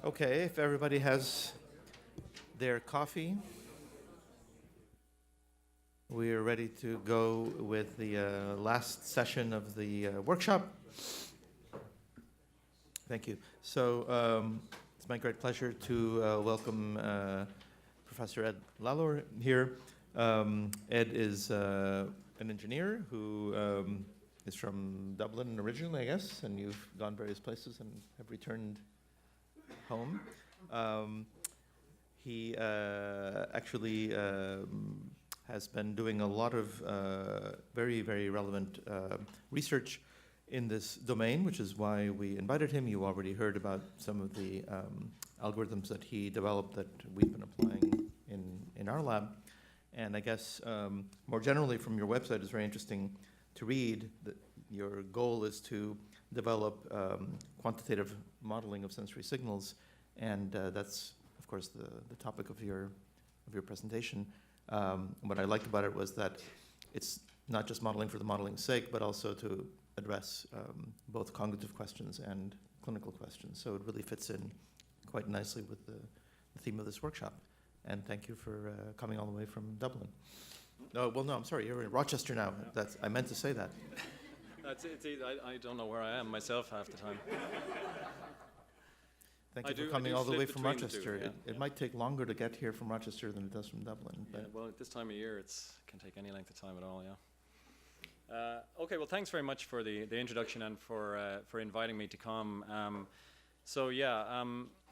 Okay, if everybody has their coffee, we are ready to go with the last session of the workshop. Thank you. So it's my great pleasure to welcome Professor Ed Lalor here. Ed is an engineer who is from Dublin originally, I guess, and you've gone various places and have returned home. He actually has been doing a lot of very, very relevant research in this domain, which is why we invited him. You already heard about some of the algorithms that he developed that we've been applying in our lab. And I guess more generally from your website, it's very interesting to read that your goal is to develop quantitative modeling of sensory signals, and that's, of course, the topic of your presentation. What I liked about it was that it's not just modeling for the modeling's sake, but also to address both cognitive questions and clinical questions. So it really fits in quite nicely with the theme of this workshop. And thank you for coming all the way from Dublin. Oh, well, no, I'm sorry, you're in Rochester now. Yeah. I meant to say that. I don't know where I am myself half the time. Thank you for coming all the way from Rochester. It might take longer to get here from Rochester than it does from Dublin. Yeah, well, at this time of year, it can take any length of time at all, yeah. Okay, well, thanks very much for the introduction and for inviting me to come.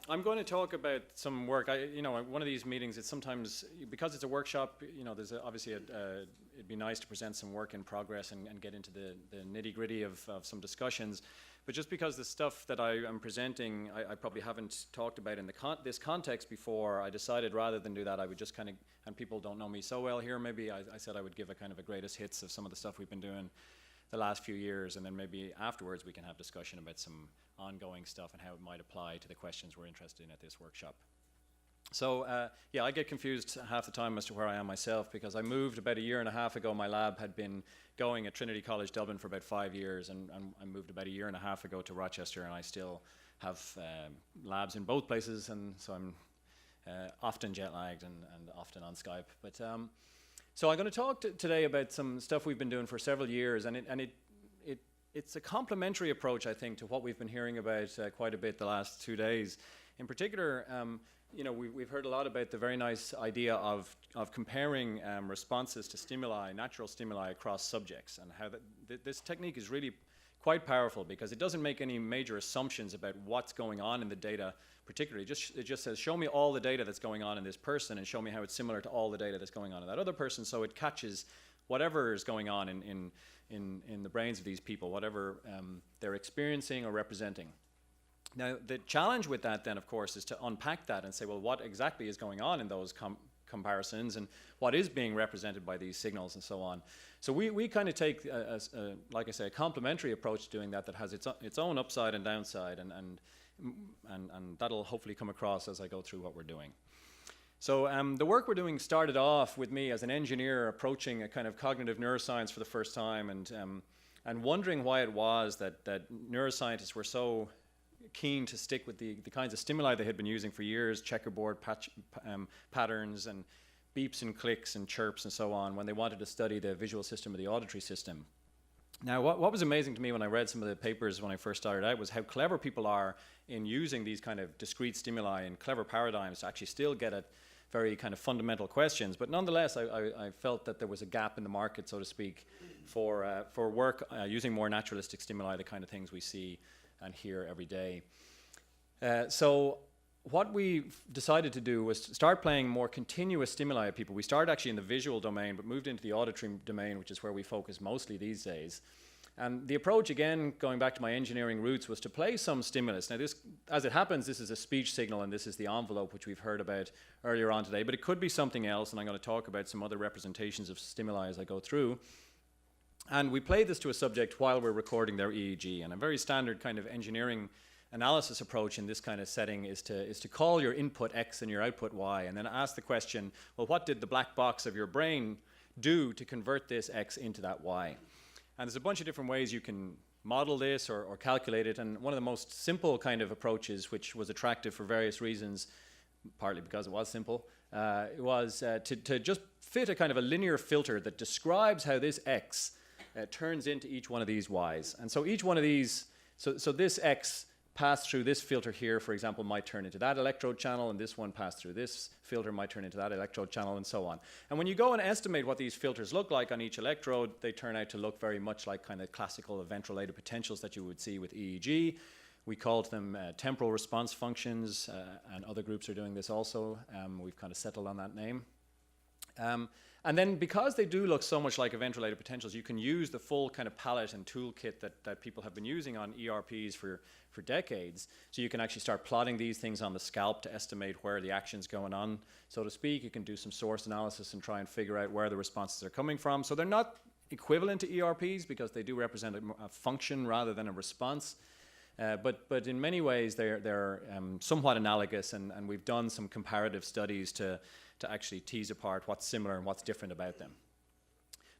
I'm going to talk about some work. One of these meetings, it's sometimes, because it's a workshop, there's obviously it'd be nice to present some work in progress and get into the nitty-gritty of some discussions. But just because the stuff that I am presenting, I probably haven't talked about in this context before, I decided rather than do that, I would just kind of, and people don't know me so well here, maybe I said I would give a kind of a greatest hits of some of the stuff we've been doing the last few years, and then maybe afterwards we can have discussion about some ongoing stuff and how it might apply to the questions we're interested in at this workshop. So I get confused half the time as to where I am myself, because I moved about a year and a half ago. My lab had been going at Trinity College Dublin for about 5 years, and I moved about a year and a half ago to Rochester, and I still have labs in both places, and so I'm often jet lagged and often on Skype. But so I'm going to talk today about some stuff we've been doing for several years, and it's a complementary approach, I think, to what we've been hearing about quite a bit the last 2 days. In particular, we've heard a lot about the very nice idea of comparing responses to stimuli, natural stimuli across subjects, and how this technique is really quite powerful because it doesn't make any major assumptions about what's going on in the data particularly. It just says, show me all the data that's going on in this person and show me how it's similar to all the data that's going on in that other person, so it catches whatever is going on in the brains of these people, whatever they're experiencing or representing. Now, the challenge with that then, of course, is to unpack that and say, well, what exactly is going on in those comparisons and what is being represented by these signals and so on. So we kind of take, like I say, a complementary approach to doing that has its own upside and downside, and that'll hopefully come across as I go through what we're doing. So the work we're doing started off with me as an engineer approaching a kind of cognitive neuroscience for the first time, and wondering why it was that neuroscientists were so keen to stick with the kinds of stimuli they had been using for years, checkerboard patterns and beeps and clicks and chirps and so on, when they wanted to study the visual system or the auditory system. Now, what was amazing to me when I read some of the papers when I first started out was how clever people are in using these kind of discrete stimuli and clever paradigms to actually still get at very kind of fundamental questions. But nonetheless, I felt that there was a gap in the market, so to speak, for work using more naturalistic stimuli, the kind of things we see and hear every day. So what we decided to do was to start playing more continuous stimuli at people. We started actually in the visual domain, but moved into the auditory domain, which is where we focus mostly these days. And the approach, again, going back to my engineering roots, was to play some stimulus. Now, this, as it happens, this is a speech signal, and this is the envelope, which we've heard about earlier on today, but it could be something else, and I'm going to talk about some other representations of stimuli as I go through. And we play this to a subject while we're recording their EEG, and a very standard kind of engineering analysis approach in this kind of setting is to call your input X and your output Y, and then ask the question, well, what did the black box of your brain do to convert this X into that Y? And there's a bunch of different ways you can model this or calculate it. And one of the most simple kind of approaches, which was attractive for various reasons, partly because it was simple, was to just fit a kind of a linear filter that describes how this X turns into each one of these Ys. And so each one of these, so this X passed through this filter here, for example, might turn into that electrode channel, and this one passed through this filter might turn into that electrode channel, and so on. And when you go and estimate what these filters look like on each electrode, they turn out to look very much like kind of classical event-related potentials that you would see with EEG. We called them temporal response functions, and other groups are doing this also. We've kind of settled on that name. And then because they do look so much like event-related potentials, you can use the full kind of palette and toolkit that people have been using on ERPs for decades. So you can actually start plotting these things on the scalp to estimate where the action's going on, so to speak. You can do some source analysis and try and figure out where the responses are coming from. So they're not equivalent to ERPs because they do represent a function rather than a response. But in many ways, they're somewhat analogous, and we've done some comparative studies to actually tease apart what's similar and what's different about them.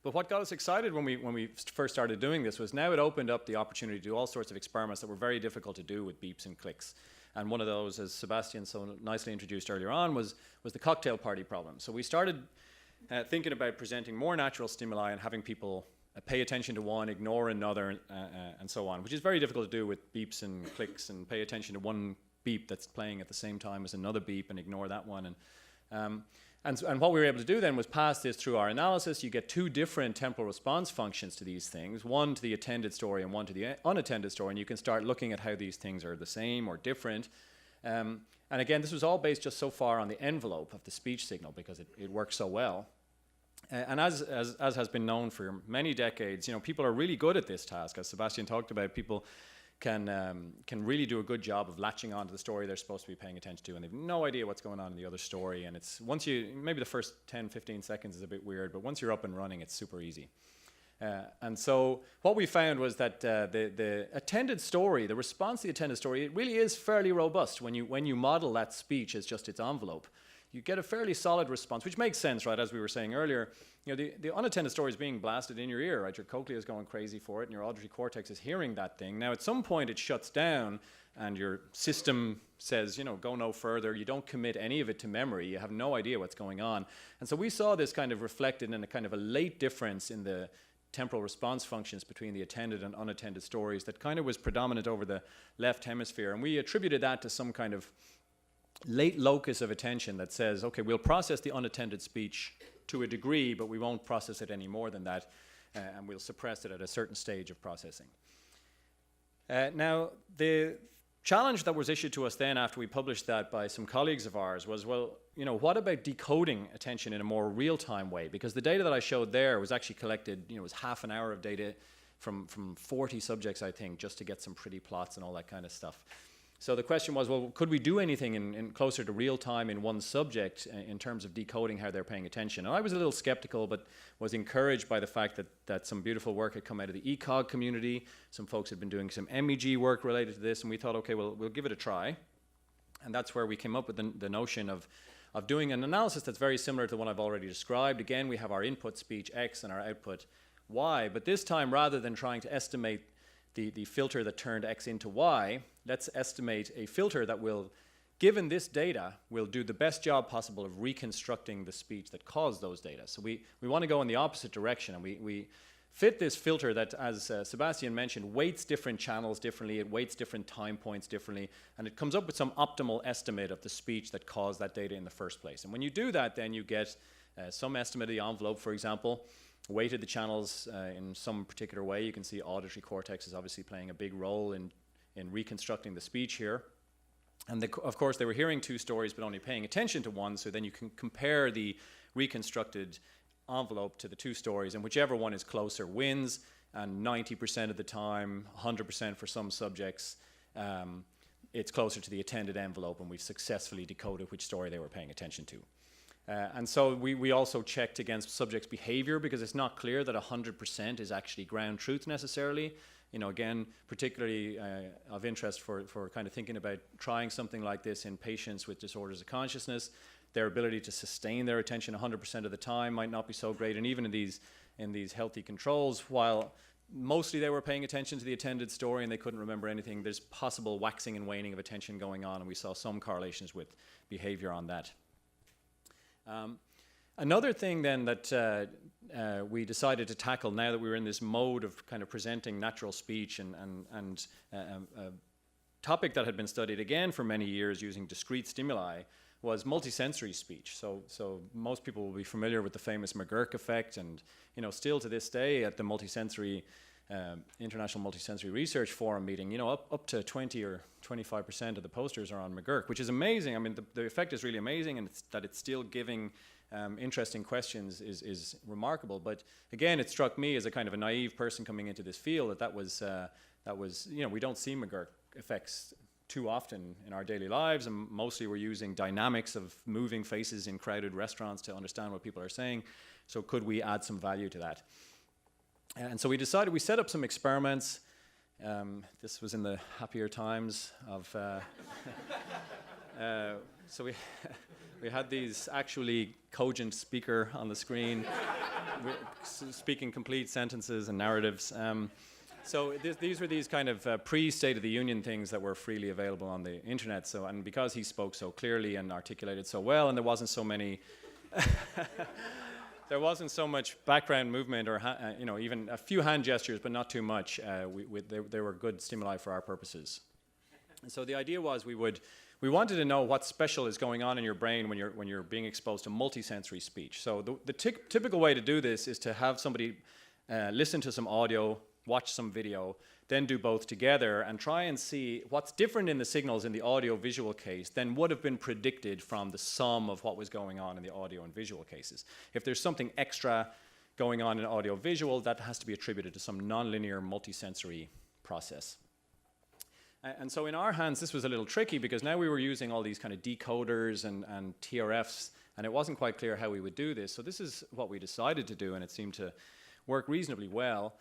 But what got us excited when we first started doing this was now it opened up the opportunity to do all sorts of experiments that were very difficult to do with beeps and clicks. And one of those, as Sebastian so nicely introduced earlier on, was the cocktail party problem. So we started thinking about presenting more natural stimuli and having people pay attention to one, ignore another, and so on, which is very difficult to do with beeps and clicks, and pay attention to one beep that's playing at the same time as another beep and ignore that one. And what we were able to do then was pass this through our analysis. You get two different temporal response functions to these things, one to the attended story and one to the unattended story, and you can start looking at how these things are the same or different. And again, this was all based just so far on the envelope of the speech signal because it works so well. And as has been known for many decades, people are really good at this task. As Sebastian talked about, people can really do a good job of latching onto the story they're supposed to be paying attention to, and they've no idea what's going on in the other story. And it's maybe the first 10, 15 seconds is a bit weird, but once you're up and running, it's super easy. And so what we found was that the attended story, the response to the attended story, it really is fairly robust when you model that speech as just its envelope. You get a fairly solid response, which makes sense, right? As we were saying earlier, the unattended story is being blasted in your ear, right? Your cochlea is going crazy for it, and your auditory cortex is hearing that thing. Now, at some point, it shuts down, and your system says, go no further. You don't commit any of it to memory. You have no idea what's going on. And so we saw this kind of reflected in a kind of a late difference in the temporal response functions between the attended and unattended stories that kind of was predominant over the left hemisphere. And we attributed that to some kind of late locus of attention that says, okay, we'll process the unattended speech to a degree, but we won't process it any more than that, and we'll suppress it at a certain stage of processing. Now, the challenge that was issued to us then after we published that by some colleagues of ours was, well, what about decoding attention in a more real-time way? Because the data that I showed there was actually collected, it was half an hour of data from 40 subjects, I think, just to get some pretty plots and all that kind of stuff. So the question was, well, could we do anything in closer to real time in one subject in terms of decoding how they're paying attention? And I was a little skeptical, but was encouraged by the fact that some beautiful work had come out of the ECOG community. Some folks had been doing some MEG work related to this, and we thought, okay, well, we'll give it a try. And that's where we came up with the notion of doing an analysis that's very similar to the one I've already described. Again, we have our input speech X and our output Y, but this time, rather than trying to estimate the filter that turned X into Y, let's estimate a filter that will, given this data, will do the best job possible of reconstructing the speech that caused those data. So we want to go in the opposite direction, and we fit this filter that, as Sebastian mentioned, weights different channels differently, it weights different time points differently, and it comes up with some optimal estimate of the speech that caused that data in the first place. And when you do that, then you get some estimate of the envelope, for example, weighted the channels in some particular way. You can see auditory cortex is obviously playing a big role in reconstructing the speech here. And of course, they were hearing two stories but only paying attention to one, so then you can compare the reconstructed envelope to the two stories, and whichever one is closer wins, and 90% of the time, 100% for some subjects, it's closer to the attended envelope, and we've successfully decoded which story they were paying attention to. And so we also checked against subjects' behavior, because it's not clear that 100% is actually ground truth necessarily. Again, particularly of interest for kind of thinking about trying something like this in patients with disorders of consciousness. Their ability to sustain their attention 100% of the time might not be so great, and even in these healthy controls, while mostly they were paying attention to the attended story and they couldn't remember anything. There's possible waxing and waning of attention going on, and we saw some correlations with behavior on that. Another thing then that we decided to tackle now that we were in this mode of kind of presenting natural speech and a topic that had been studied again for many years using discrete stimuli was multisensory speech. So most people will be familiar with the famous McGurk effect, and still to this day at the International Multisensory Research Forum meeting, up to 20 or 25% of the posters are on McGurk, which is amazing. I mean, the effect is really amazing, and that it's still giving interesting questions is remarkable. But again, it struck me as a kind of a naive person coming into this field that was we don't see McGurk effects too often in our daily lives, and mostly we're using dynamics of moving faces in crowded restaurants to understand what people are saying. So could we add some value to that? And so we decided, we set up some experiments. This was in the happier times of, so we had these actually cogent speaker on the screen, speaking complete sentences and narratives. So these were these kind of pre-State of the Union things that were freely available on the internet. So, and because he spoke so clearly and articulated so well, and there wasn't so many, there wasn't so much background movement or even a few hand gestures, but not too much. They were good stimuli for our purposes. And so the idea was we wanted to know what special is going on in your brain when you're being exposed to multisensory speech. So the typical way to do this is to have somebody listen to some audio, watch some video, then do both together and try and see what's different in the signals in the audio-visual case than would have been predicted from the sum of what was going on in the audio and visual cases. If there's something extra going on in audio-visual, that has to be attributed to some nonlinear multisensory process. And so in our hands, this was a little tricky because now we were using all these kind of decoders and TRFs, and it wasn't quite clear how we would do this. So this is what we decided to do, and it seemed to work reasonably well.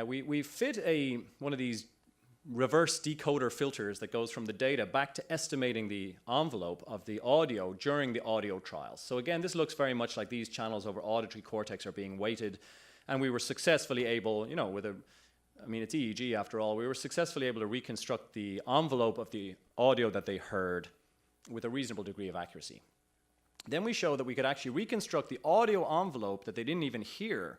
We fit one of these reverse decoder filters that goes from the data back to estimating the envelope of the audio during the audio trials. So again, this looks very much like these channels over auditory cortex are being weighted, and we were successfully able, it's EEG after all, we were successfully able to reconstruct the envelope of the audio that they heard with a reasonable degree of accuracy. Then we showed that we could actually reconstruct the audio envelope that they didn't even hear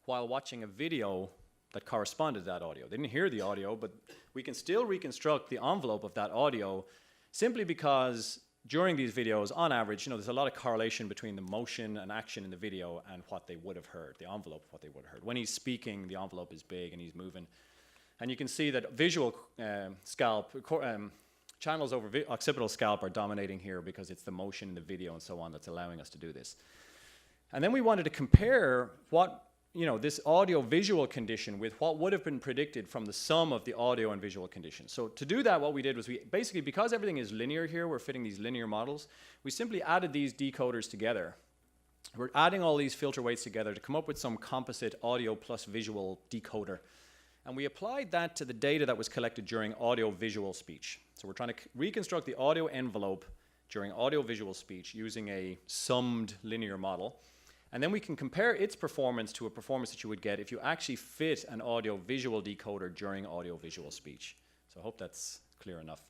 while watching a video that corresponded to that audio. They didn't hear the audio, but we can still reconstruct the envelope of that audio simply because during these videos, on average, there's a lot of correlation between the motion and action in the video and what they would have heard, the envelope of what they would have heard. When he's speaking, the envelope is big and he's moving. And you can see that visual channels over occipital scalp are dominating here because it's the motion in the video and so on that's allowing us to do this. And then we wanted to compare this audio-visual condition with what would have been predicted from the sum of the audio and visual conditions. So to do that, what we did was because everything is linear here, we're fitting these linear models, we simply added these decoders together. We're adding all these filter weights together to come up with some composite audio plus visual decoder. And we applied that to the data that was collected during audio-visual speech. So we're trying to reconstruct the audio envelope during audio-visual speech using a summed linear model. And then we can compare its performance to a performance that you would get if you actually fit an audio-visual decoder during audio-visual speech. So I hope that's clear enough.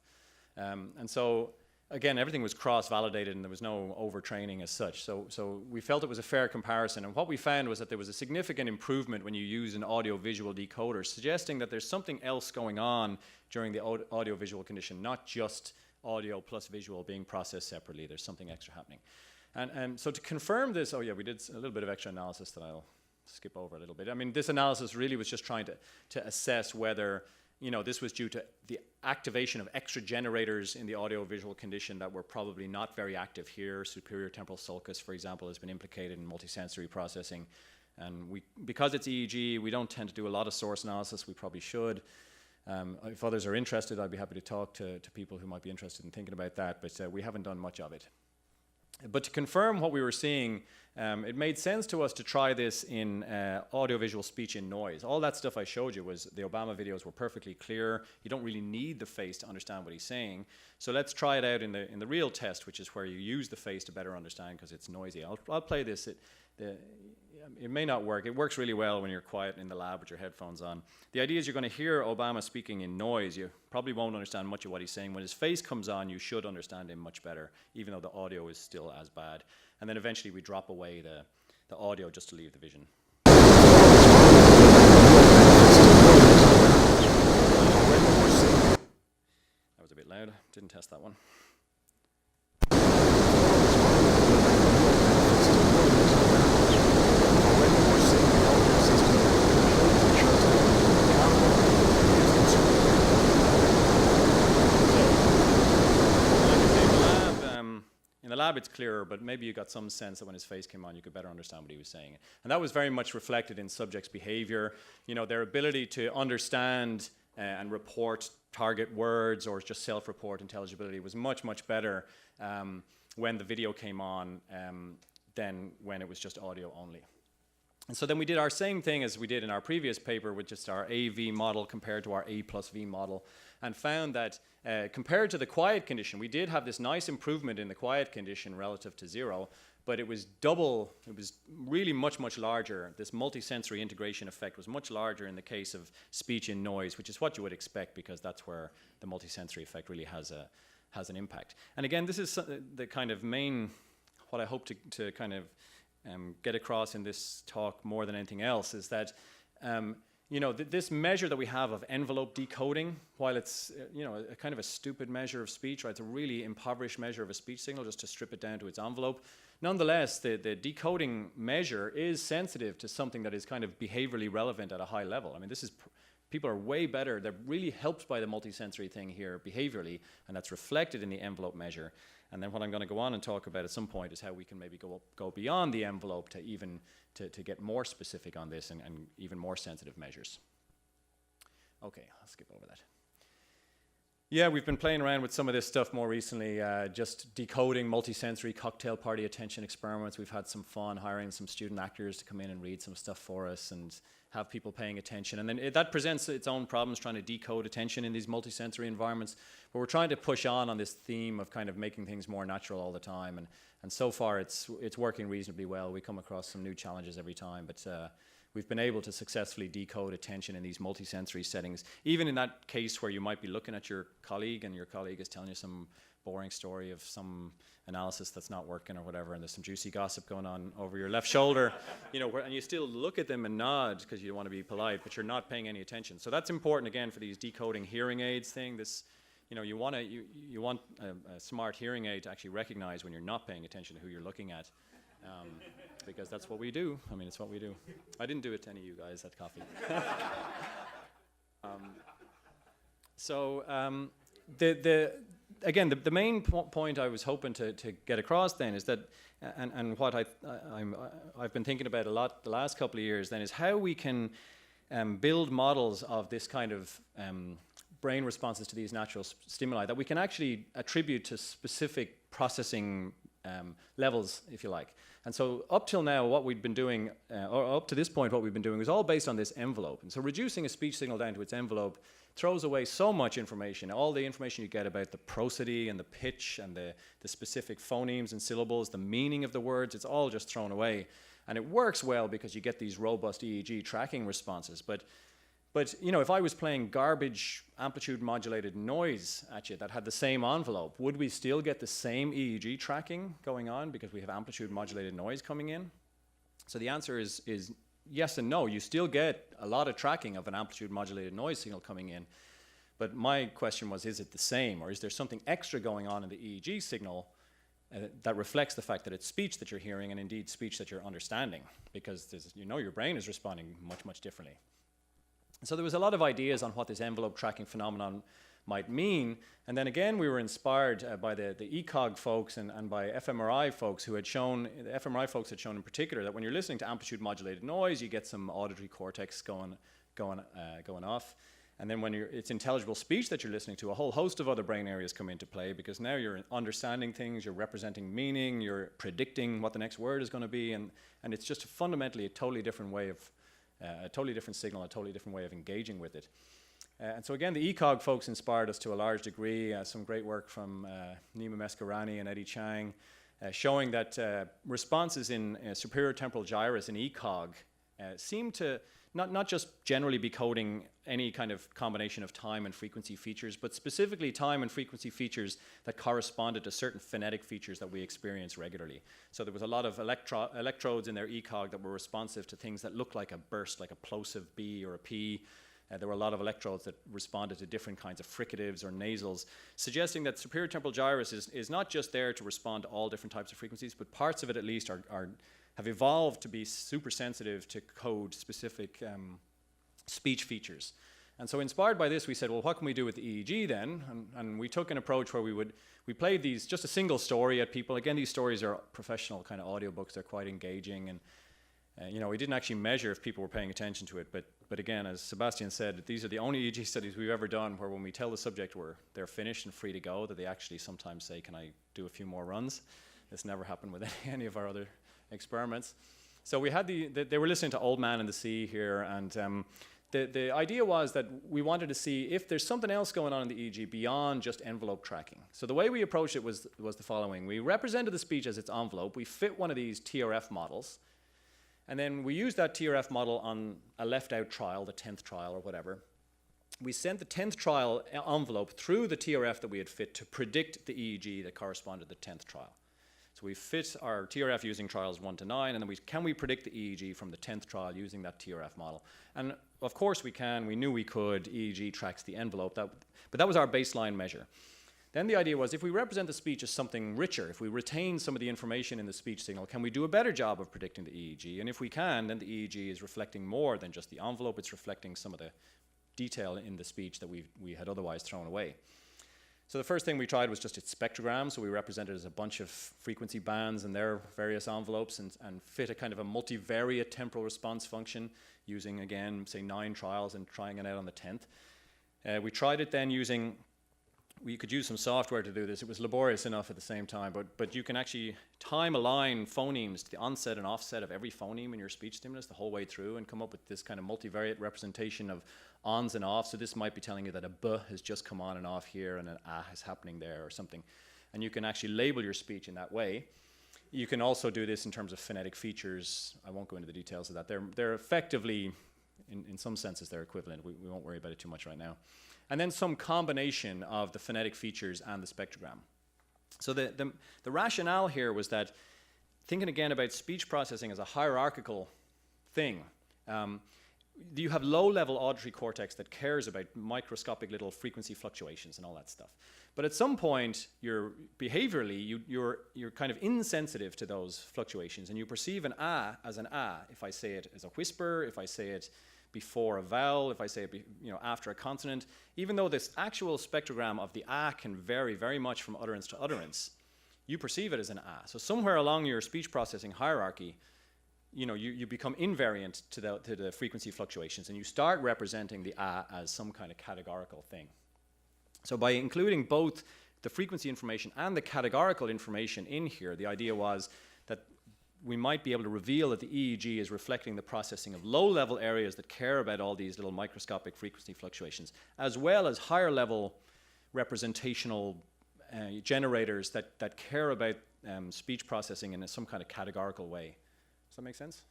And so, again, everything was cross-validated and there was no overtraining as such. So we felt it was a fair comparison. And what we found was that there was a significant improvement when you use an audio-visual decoder, suggesting that there's something else going on during the audio-visual condition, not just audio plus visual being processed separately. There's something extra happening. And so to confirm this, we did a little bit of extra analysis that I'll skip over a little bit. I mean, this analysis really was just trying to assess whether, this was due to the activation of extra generators in the audio-visual condition that were probably not very active here. Superior temporal sulcus, for example, has been implicated in multisensory processing. And because it's EEG, we don't tend to do a lot of source analysis. We probably should. If others are interested, I'd be happy to talk to people who might be interested in thinking about that, but we haven't done much of it. But to confirm what we were seeing, it made sense to us to try this in audiovisual speech in noise. All that stuff I showed you was the Obama videos were perfectly clear. You don't really need the face to understand what he's saying. So let's try it out in the real test, which is where you use the face to better understand because it's noisy. I'll play this. it may not work. It works really well when you're quiet in the lab with your headphones on. The idea is you're going to hear Obama speaking in noise. You probably won't understand much of what he's saying. When his face comes on, you should understand him much better, even though the audio is still as bad. And then eventually we drop away the audio just to leave the vision. That was a bit loud. Didn't test that one. In the lab it's clearer, but maybe you got some sense that when his face came on you could better understand what he was saying. And that was very much reflected in subjects' behavior, their ability to understand and report target words or just self-report intelligibility was much, much better when the video came on than when it was just audio only. And so then we did our same thing as we did in our previous paper with just our AV model compared to our A plus V model, and found that compared to the quiet condition, we did have this nice improvement in the quiet condition relative to 0, but it was double, it was really much, much larger. This multisensory integration effect was much larger in the case of speech in noise, which is what you would expect because that's where the multisensory effect really has an impact. And again, this is the kind of main, what I hope to kind of get across in this talk more than anything else is that this measure that we have of envelope decoding, while it's a kind of a stupid measure of speech, right? It's a really impoverished measure of a speech signal just to strip it down to its envelope. Nonetheless, the decoding measure is sensitive to something that is kind of behaviorally relevant at a high level. I mean, people are way better. They're really helped by the multisensory thing here behaviorally, and that's reflected in the envelope measure. And then what I'm going to go on and talk about at some point is how we can maybe go beyond the envelope to even to get more specific on this and even more sensitive measures. Okay, I'll skip over that. Yeah, we've been playing around with some of this stuff more recently, just decoding multisensory cocktail party attention experiments. We've had some fun hiring some student actors to come in and read some stuff for us and have people paying attention. And then that presents its own problems trying to decode attention in these multisensory environments. But we're trying to push on this theme of kind of making things more natural all the time. And so far it's working reasonably well. We come across some new challenges every time, but we've been able to successfully decode attention in these multisensory settings. Even in that case where you might be looking at your colleague and your colleague is telling you some boring story of some analysis that's not working or whatever, and there's some juicy gossip going on over your left shoulder, and you still look at them and nod because you want to be polite, but you're not paying any attention. So that's important again for these decoding hearing aids thing. You want a smart hearing aid to actually recognize when you're not paying attention to who you're looking at, because that's what we do. I mean, it's what we do. I didn't do it to any of you guys at coffee. Again, the main point I was hoping to get across then is that, and what I've been thinking about a lot the last couple of years then, is how we can build models of this kind of brain responses to these natural stimuli that we can actually attribute to specific processing levels, if you like. And so up till now, what we've been doing, or up to this point, what we've been doing was all based on this envelope. And so reducing a speech signal down to its envelope throws away so much information. All the information you get about the prosody and the pitch and the specific phonemes and syllables, the meaning of the words, it's all just thrown away. And it works well because you get these robust EEG tracking responses. But if I was playing garbage amplitude modulated noise at you that had the same envelope, would we still get the same EEG tracking going on because we have amplitude modulated noise coming in? So the answer is yes and no. You still get a lot of tracking of an amplitude modulated noise signal coming in. But my question was, is it the same, or is there something extra going on in the EEG signal that reflects the fact that it's speech that you're hearing and indeed speech that you're understanding? Because your brain is responding much, much differently. So there was a lot of ideas on what this envelope tracking phenomenon might mean. And then again, we were inspired by the ECOG folks and by fMRI folks who had shown, the fMRI folks had shown in particular, that when you're listening to amplitude modulated noise, you get some auditory cortex going off. And then when it's intelligible speech that you're listening to, a whole host of other brain areas come into play because now you're understanding things, you're representing meaning, you're predicting what the next word is going to be. And it's just fundamentally a totally different way of a totally different signal, a totally different way of engaging with it. And so again, the ECOG folks inspired us to a large degree. Some great work from Nima Meskarani and Eddie Chang showing that responses in superior temporal gyrus in ECOG seem to not just generally be coding any kind of combination of time and frequency features, but specifically time and frequency features that corresponded to certain phonetic features that we experience regularly. So there was a lot of electrodes in their ECOG that were responsive to things that looked like a burst, like a plosive B or a P. There were a lot of electrodes that responded to different kinds of fricatives or nasals, suggesting that superior temporal gyrus is not just there to respond to all different types of frequencies, but parts of it at least have evolved to be super sensitive to code specific speech features. And so inspired by this, we said, well, what can we do with the EEG then? And we took an approach where we played these, just a single story at people. Again, these stories are professional kind of audiobooks. They're quite engaging. And we didn't actually measure if people were paying attention to it. But again, as Sebastian said, these are the only EEG studies we've ever done where when we tell the subject they're finished and free to go, that they actually sometimes say, can I do a few more runs? This never happened with any of our other experiments. So we had they were listening to Old Man in the Sea here, and the idea was that we wanted to see if there's something else going on in the EEG beyond just envelope tracking. So the way we approached it was the following. We represented the speech as its envelope. We fit one of these TRF models, and then we used that TRF model on a left-out trial, the 10th trial or whatever. We sent the 10th trial envelope through the TRF that we had fit to predict the EEG that corresponded to the 10th trial. So we fit our TRF using trials 1 to 9, and then can we predict the EEG from the 10th trial using that TRF model? And of course we can. We knew we could. EEG tracks the envelope. But that was our baseline measure. Then the idea was, if we represent the speech as something richer, if we retain some of the information in the speech signal, can we do a better job of predicting the EEG? And if we can, then the EEG is reflecting more than just the envelope. It's reflecting some of the detail in the speech that we had otherwise thrown away. So the first thing we tried was just its spectrogram. So we represented as a bunch of frequency bands and their various envelopes and fit a kind of a multivariate temporal response function using, again, say 9 trials and trying it out on the 10th. We tried it then using, we could use some software to do this. It was laborious enough at the same time, but you can actually time align phonemes to the onset and offset of every phoneme in your speech stimulus the whole way through and come up with this kind of multivariate representation of ons and offs. So this might be telling you that a b has just come on and off here and an a is happening there or something. And you can actually label your speech in that way. You can also do this in terms of phonetic features. I won't go into the details of that. They're effectively, in some senses, they're equivalent. We won't worry about it too much right now. And then some combination of the phonetic features and the spectrogram. So the rationale here was that, thinking again about speech processing as a hierarchical thing, you have low-level auditory cortex that cares about microscopic little frequency fluctuations and all that stuff. But at some point, behaviorally, you're kind of insensitive to those fluctuations, and you perceive an a as an a if I say it as a whisper, if I say it before a vowel, if I say it after a consonant. Even though this actual spectrogram of the a can vary very much from utterance to utterance, you perceive it as an a. So somewhere along your speech processing hierarchy, you become invariant to the frequency fluctuations, and you start representing the a as some kind of categorical thing. So by including both the frequency information and the categorical information in here, the idea was that we might be able to reveal that the EEG is reflecting the processing of low-level areas that care about all these little microscopic frequency fluctuations, as well as higher-level representational generators that care about speech processing in some kind of categorical way. Does that make sense?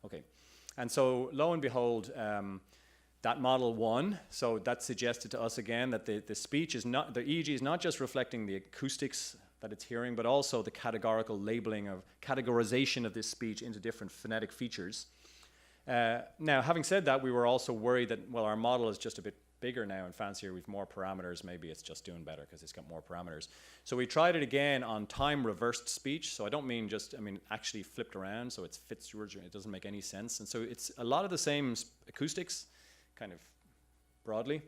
Okay. And so, lo and behold, that model won. So that suggested to us again that the speech is not, the EEG is not just reflecting the acoustics that it's hearing, but also the categorical labeling of categorization of this speech into different phonetic features. Now, having said that, we were also worried that, well, our model is just a bit bigger now and fancier. We've more parameters. Maybe it's just doing better because it's got more parameters. So we tried it again on time reversed speech. So I don't mean just, actually flipped around. So it fits your, it doesn't make any sense. And so it's a lot of the same acoustics, kind of broadly,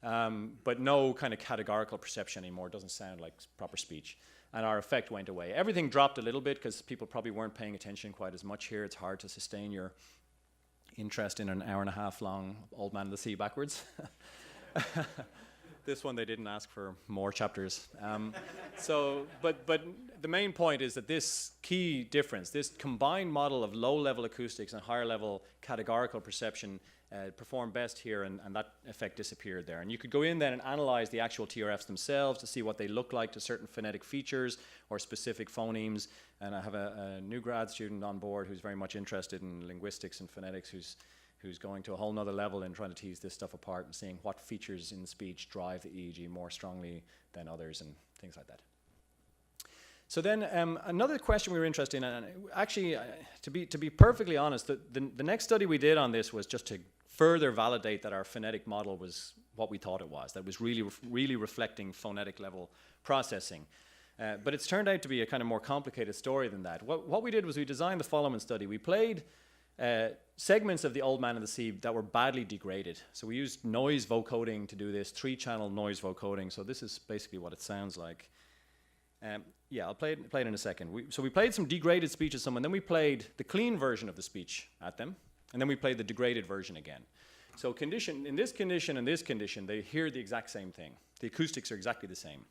but no kind of categorical perception anymore. It doesn't sound like proper speech. And our effect went away. Everything dropped a little bit because people probably weren't paying attention quite as much here. It's hard to sustain your interest in an hour and a half long Old Man in the Sea backwards. This one they didn't ask for more chapters. But the main point is that this key difference, this combined model of low-level acoustics and higher-level categorical perception performed best here, and that effect disappeared there. And you could go in then and analyze the actual TRFs themselves to see what they look like to certain phonetic features or specific phonemes. And I have a new grad student on board who's very much interested in linguistics and phonetics, who's going to a whole nother level in trying to tease this stuff apart and seeing what features in speech drive the EEG more strongly than others and things like that. So then another question we were interested in, and actually to be perfectly honest, the next study we did on this was just to further validate that our phonetic model was what we thought it was, that was really reflecting phonetic level processing. But it's turned out to be a kind of more complicated story than that. What we did was we designed the following study. We played segments of The Old Man and the Sea that were badly degraded. So we used noise vocoding to do this, 3-channel noise vocoding. So this is basically what it sounds like. Yeah, I'll play it in a second. So we played some degraded speech of someone, then we played the clean version of the speech at them, and then we played the degraded version again. So in this condition and this condition, they hear the exact same thing. The acoustics are exactly the same.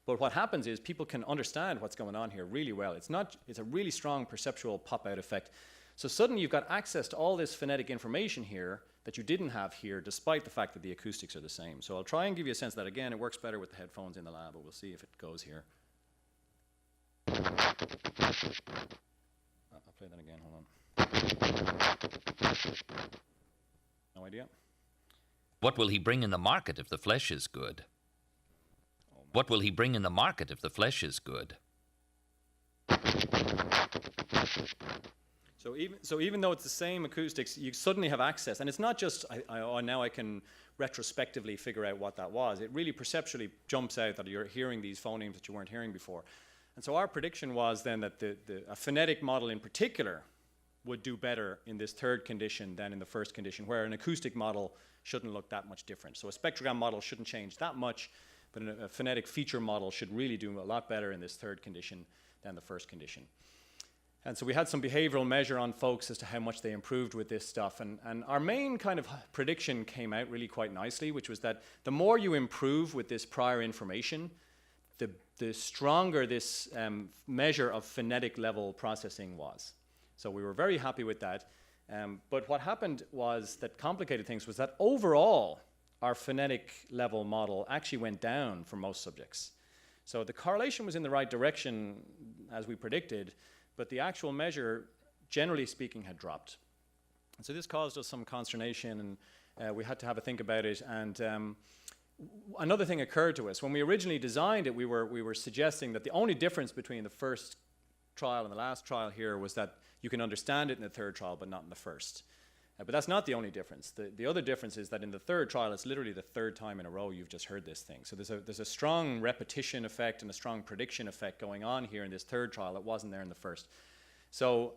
But what happens is people can understand what's going on here really well. It's a really strong perceptual pop-out effect. So suddenly you've got access to all this phonetic information here that you didn't have here, despite the fact that the acoustics are the same. So I'll try and give you a sense that, again, it works better with the headphones in the lab, but we'll see if it goes here. I'll play that again, hold on. No idea? What will he bring in the market if the flesh is good? What will he bring in the market if the flesh is good? So even though it's the same acoustics, you suddenly have access. And it's not just, now I can retrospectively figure out what that was. It really perceptually jumps out that you're hearing these phonemes that you weren't hearing before. And so our prediction was then that a phonetic model in particular would do better in this third condition than in the first condition, where an acoustic model shouldn't look that much different. So a spectrogram model shouldn't change that much, but a phonetic feature model should really do a lot better in this third condition than the first condition. And so we had some behavioral measure on folks as to how much they improved with this stuff. And our main kind of prediction came out really quite nicely, which was that the more you improve with this prior information, the stronger this measure of phonetic level processing was. So we were very happy with that. But what happened was that complicated things was that overall, our phonetic level model actually went down for most subjects. So the correlation was in the right direction as we predicted, but the actual measure, generally speaking, had dropped. And so this caused us some consternation, and we had to have a think about it. And another thing occurred to us. When we originally designed it, we were suggesting that the only difference between the first trial and the last trial here was that you can understand it in the third trial, but not in the first. But that's not the only difference. The other difference is that in the third trial, it's literally the third time in a row you've just heard this thing. So there's a strong repetition effect and a strong prediction effect going on here in this third trial that wasn't there in the first. So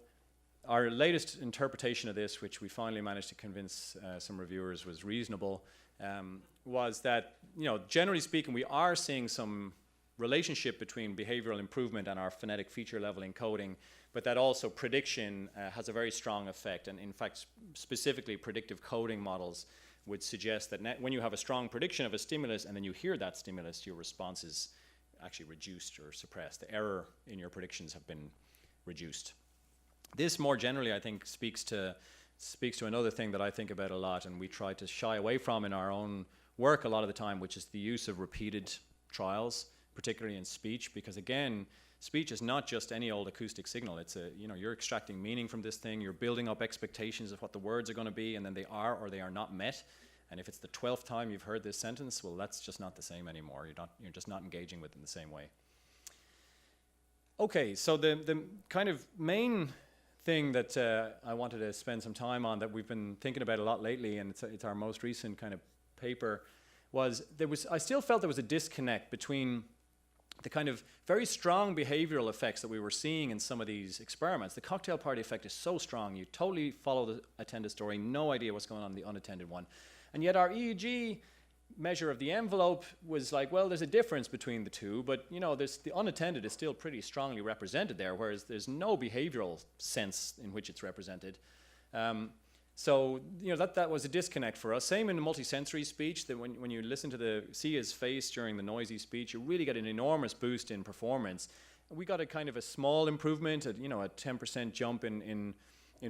our latest interpretation of this, which we finally managed to convince some reviewers was reasonable, was that, generally speaking, we are seeing some relationship between behavioral improvement and our phonetic feature level encoding, but that also prediction has a very strong effect. And in fact, specifically predictive coding models would suggest that when you have a strong prediction of a stimulus and then you hear that stimulus, your response is actually reduced or suppressed. The error in your predictions have been reduced. This more generally, I think, speaks to another thing that I think about a lot and we try to shy away from in our own work a lot of the time, which is the use of repeated trials, particularly in speech, because again, speech is not just any old acoustic signal. It's you're extracting meaning from this thing, you're building up expectations of what the words are going to be, and then they are or they are not met. And if it's the 12th time you've heard this sentence, well, that's just not the same anymore. You're just not engaging with it in the same way. Okay, so the kind of main thing that I wanted to spend some time on that we've been thinking about a lot lately, and it's our most recent kind of paper, was I still felt there was a disconnect between the kind of very strong behavioral effects that we were seeing in some of these experiments. The cocktail party effect is so strong, you totally follow the attended story, no idea what's going on in the unattended one. And yet our EEG measure of the envelope was like, well, there's a difference between the two, but the unattended is still pretty strongly represented there, whereas there's no behavioral sense in which it's represented. So, that was a disconnect for us. Same in the multisensory speech, that when you listen to see his face during the noisy speech, you really get an enormous boost in performance. We got a kind of a small improvement, a 10% jump in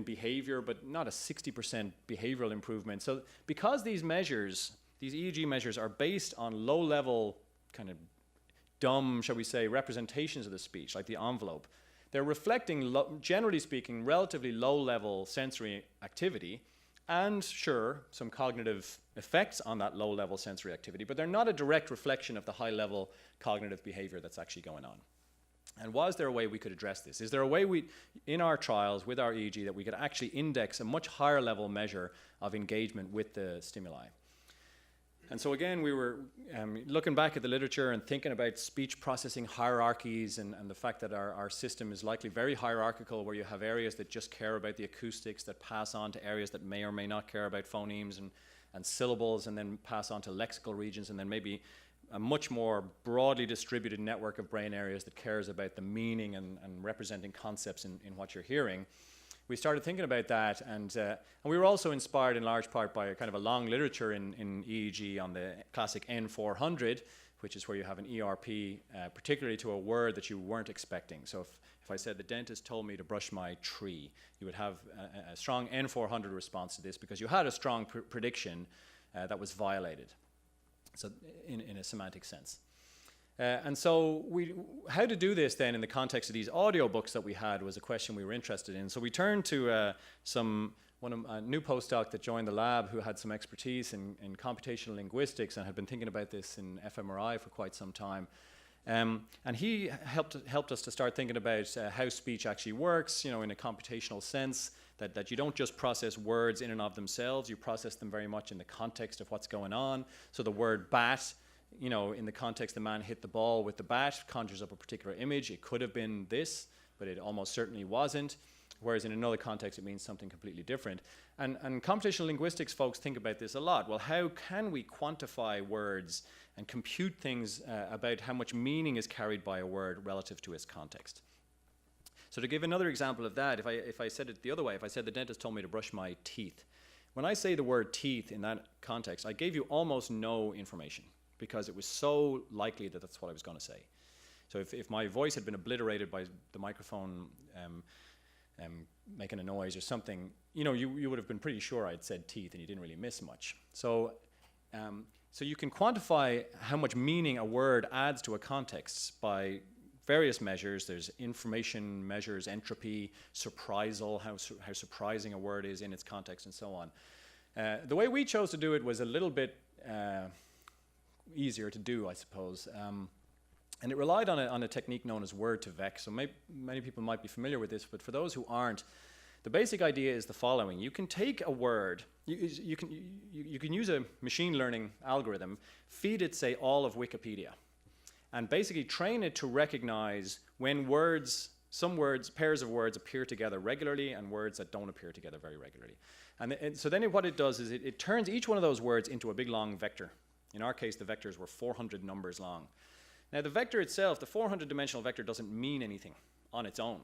behavior, but not a 60% behavioral improvement. So because these EEG measures are based on low-level kind of dumb, shall we say, representations of the speech, like the envelope, they're reflecting, generally speaking, relatively low-level sensory activity, and sure, some cognitive effects on that low-level sensory activity, but they're not a direct reflection of the high-level cognitive behavior that's actually going on. And was there a way we could address this? Is there a way in our trials with our EEG that we could actually index a much higher level measure of engagement with the stimuli? And so again, we were looking back at the literature and thinking about speech processing hierarchies and the fact that our system is likely very hierarchical, where you have areas that just care about the acoustics that pass on to areas that may or may not care about phonemes and syllables, and then pass on to lexical regions, and then maybe a much more broadly distributed network of brain areas that cares about the meaning and representing concepts in what you're hearing. We started thinking about that, and we were also inspired in large part by a kind of a long literature in EEG on the classic N400, which is where you have an ERP, particularly to a word that you weren't expecting. So if I said the dentist told me to brush my tree, you would have a strong N400 response to this, because you had a strong prediction that was violated. So in a semantic sense. And so how to do this then in the context of these audio books that we had was a question we were interested in. So we turned to a new postdoc that joined the lab who had some expertise in computational linguistics and had been thinking about this in fMRI for quite some time. And he helped us to start thinking about how speech actually works, in a computational sense, that you don't just process words in and of themselves, you process them very much in the context of what's going on. So the word bat, in the context the man hit the ball with the bat, conjures up a particular image. It could have been this, but it almost certainly wasn't. Whereas in another context, it means something completely different. And computational linguistics folks think about this a lot. Well, how can we quantify words and compute things about how much meaning is carried by a word relative to its context? So to give another example of that, if I said it the other way, if I said the dentist told me to brush my teeth, when I say the word teeth in that context, I gave you almost no information, because it was so likely that that's what I was going to say. So if my voice had been obliterated by the microphone making a noise or something, you would have been pretty sure I'd said teeth and you didn't really miss much. So you can quantify how much meaning a word adds to a context by various measures. There's information measures, entropy, surprisal, how surprising a word is in its context, and so on. The way we chose to do it was a little bit easier to do, I suppose. And it relied on a technique known as word-to-vec. So many people might be familiar with this, but for those who aren't, the basic idea is the following. You can take a word, you can use a machine learning algorithm, feed it, say, all of Wikipedia, and basically train it to recognize when some words, pairs of words appear together regularly and words that don't appear together very regularly. And so then what it does is it turns each one of those words into a big long vector. In our case, the vectors were 400 numbers long. Now the vector itself, the 400-dimensional vector, doesn't mean anything on its own.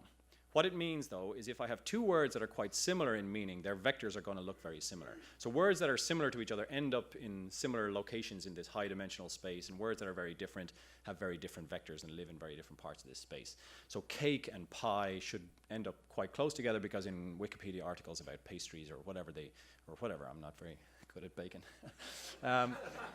What it means, though, is if I have two words that are quite similar in meaning, their vectors are going to look very similar. So words that are similar to each other end up in similar locations in this high-dimensional space, and words that are very different have very different vectors and live in very different parts of this space. So cake and pie should end up quite close together, because in Wikipedia articles about pastries or whatever, I'm not very good at bacon.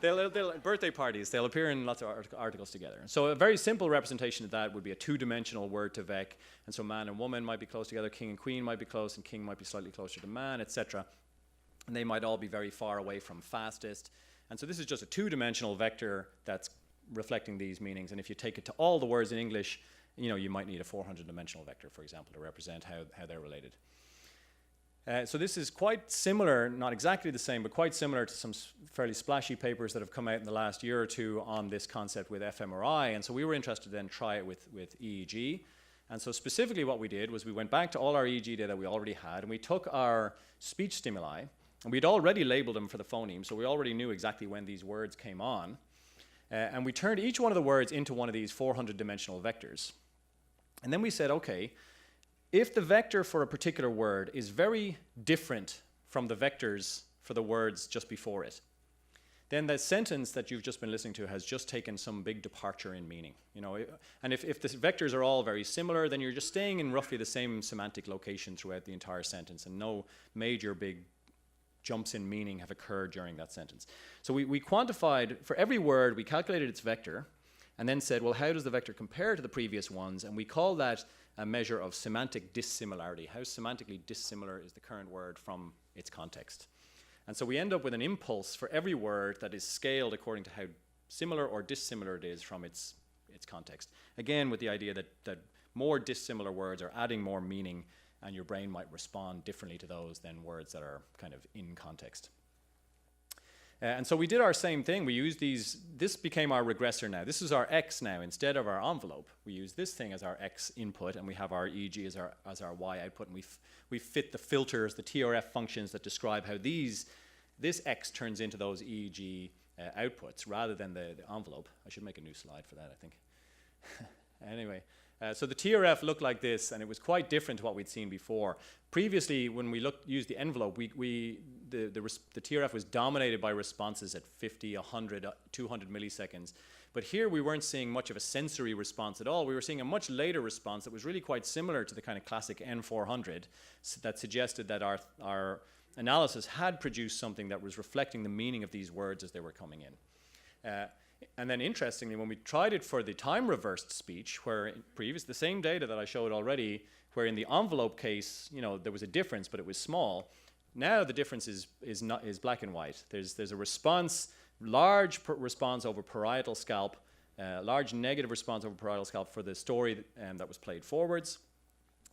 They'll birthday parties, they'll appear in lots of articles together. So a very simple representation of that would be a two-dimensional word-to-vec, and so man and woman might be close together, king and queen might be close, and king might be slightly closer to man, etc. And they might all be very far away from fastest. And so this is just a two-dimensional vector that's reflecting these meanings. And if you take it to all the words in English, you might need a 400-dimensional vector, for example, to represent how they're related. So this is quite similar, not exactly the same, but quite similar to some fairly splashy papers that have come out in the last year or two on this concept with fMRI. And so we were interested to then try it with EEG. And so specifically what we did was we went back to all our EEG data we already had, and we took our speech stimuli, and we'd already labeled them for the phoneme, so we already knew exactly when these words came on. And we turned each one of the words into one of these 400-dimensional vectors. And then we said, okay, if the vector for a particular word is very different from the vectors for the words just before it. Then the sentence that you've just been listening to has just taken some big departure in meaning. And if the vectors are all very similar, then you're just staying in roughly the same semantic location throughout the entire sentence, and no major big jumps in meaning have occurred during that sentence. So we quantified, for every word, we calculated its vector, and then said, well, how does the vector compare to the previous ones? And we call that a measure of semantic dissimilarity. How semantically dissimilar is the current word from its context? And so we end up with an impulse for every word that is scaled according to how similar or dissimilar it is from its context. Again, with the idea that more dissimilar words are adding more meaning, and your brain might respond differently to those than words that are kind of in context. And so we did our same thing. We used these. This became our regressor now. This is our X now instead of our envelope. We use this thing as our X input, and we have our EEG as our Y output, and we fit the filters, the TRF functions that describe how this X turns into those EEG outputs rather than the envelope. I should make a new slide for that, I think. Anyway. So the TRF looked like this, and it was quite different to what we'd seen before. Previously, when we used the envelope, the TRF was dominated by responses at 50, 100, 200 milliseconds. But here we weren't seeing much of a sensory response at all. We were seeing a much later response that was really quite similar to the kind of classic N400 that suggested that our analysis had produced something that was reflecting the meaning of these words as they were coming in. And then interestingly, when we tried it for the time-reversed speech, where the same data that I showed already, where in the envelope case, there was a difference, but it was small. Now the difference is black and white. There's a response, large response over parietal scalp, large negative response over parietal scalp for the story that was played forwards.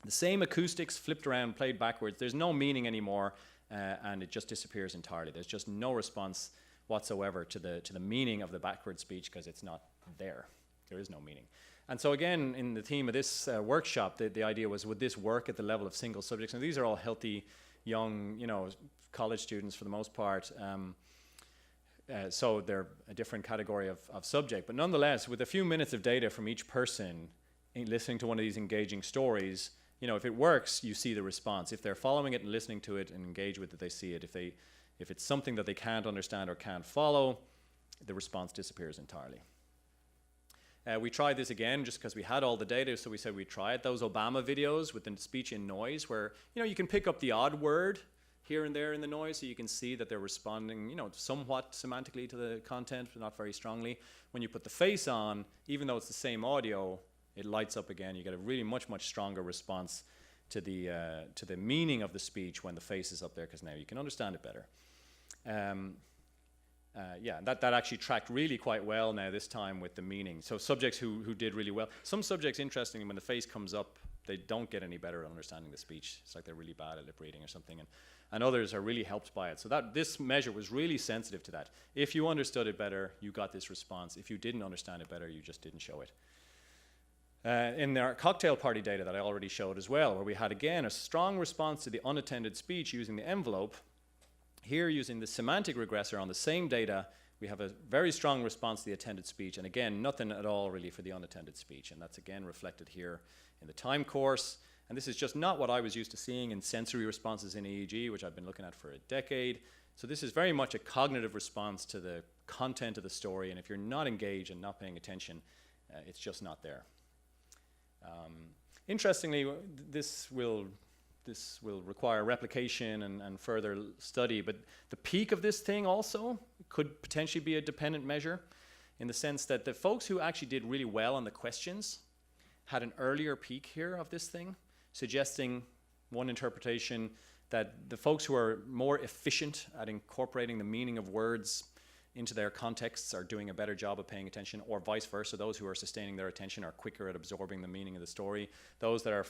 The same acoustics flipped around, played backwards. There's no meaning anymore, and it just disappears entirely. There's just no response whatsoever to the meaning of the backward speech because it's not there. There is no meaning. And so again, in the theme of this workshop, the idea was, would this work at the level of single subjects? And these are all healthy, young, college students for the most part. So they're a different category of subject. But nonetheless, with a few minutes of data from each person listening to one of these engaging stories, if it works, you see the response. If they're following it and listening to it and engage with it, they see it. If it's something that they can't understand or can't follow, the response disappears entirely. We tried this again just because we had all the data, so we said we'd try it. Those Obama videos with the speech in noise where, you can pick up the odd word here and there in the noise, so you can see that they're responding, somewhat semantically to the content, but not very strongly. When you put the face on, even though it's the same audio, it lights up again. You get a really much, much stronger response to the meaning of the speech when the face is up there, because now you can understand it better. That actually tracked really quite well now this time with the meaning. So subjects who did really well. Some subjects, interestingly, when the face comes up, they don't get any better at understanding the speech. It's like they're really bad at lip reading or something. And others are really helped by it. So this measure was really sensitive to that. If you understood it better, you got this response. If you didn't understand it better, you just didn't show it. In our cocktail party data that I already showed as well, where we had, again, a strong response to the unattended speech using the envelope. Here, using the semantic regressor on the same data, we have a very strong response to the attended speech, and again, nothing at all really for the unattended speech. And that's again reflected here in the time course. And this is just not what I was used to seeing in sensory responses in EEG, which I've been looking at for a decade. So this is very much a cognitive response to the content of the story, and if you're not engaged and not paying attention, it's just not there. Interestingly, this will require replication and further study, but the peak of this thing also could potentially be a dependent measure, in the sense that the folks who actually did really well on the questions had an earlier peak here of this thing, suggesting one interpretation that the folks who are more efficient at incorporating the meaning of words into their contexts are doing a better job of paying attention, or vice versa. Those who are sustaining their attention are quicker at absorbing the meaning of the story. Those that are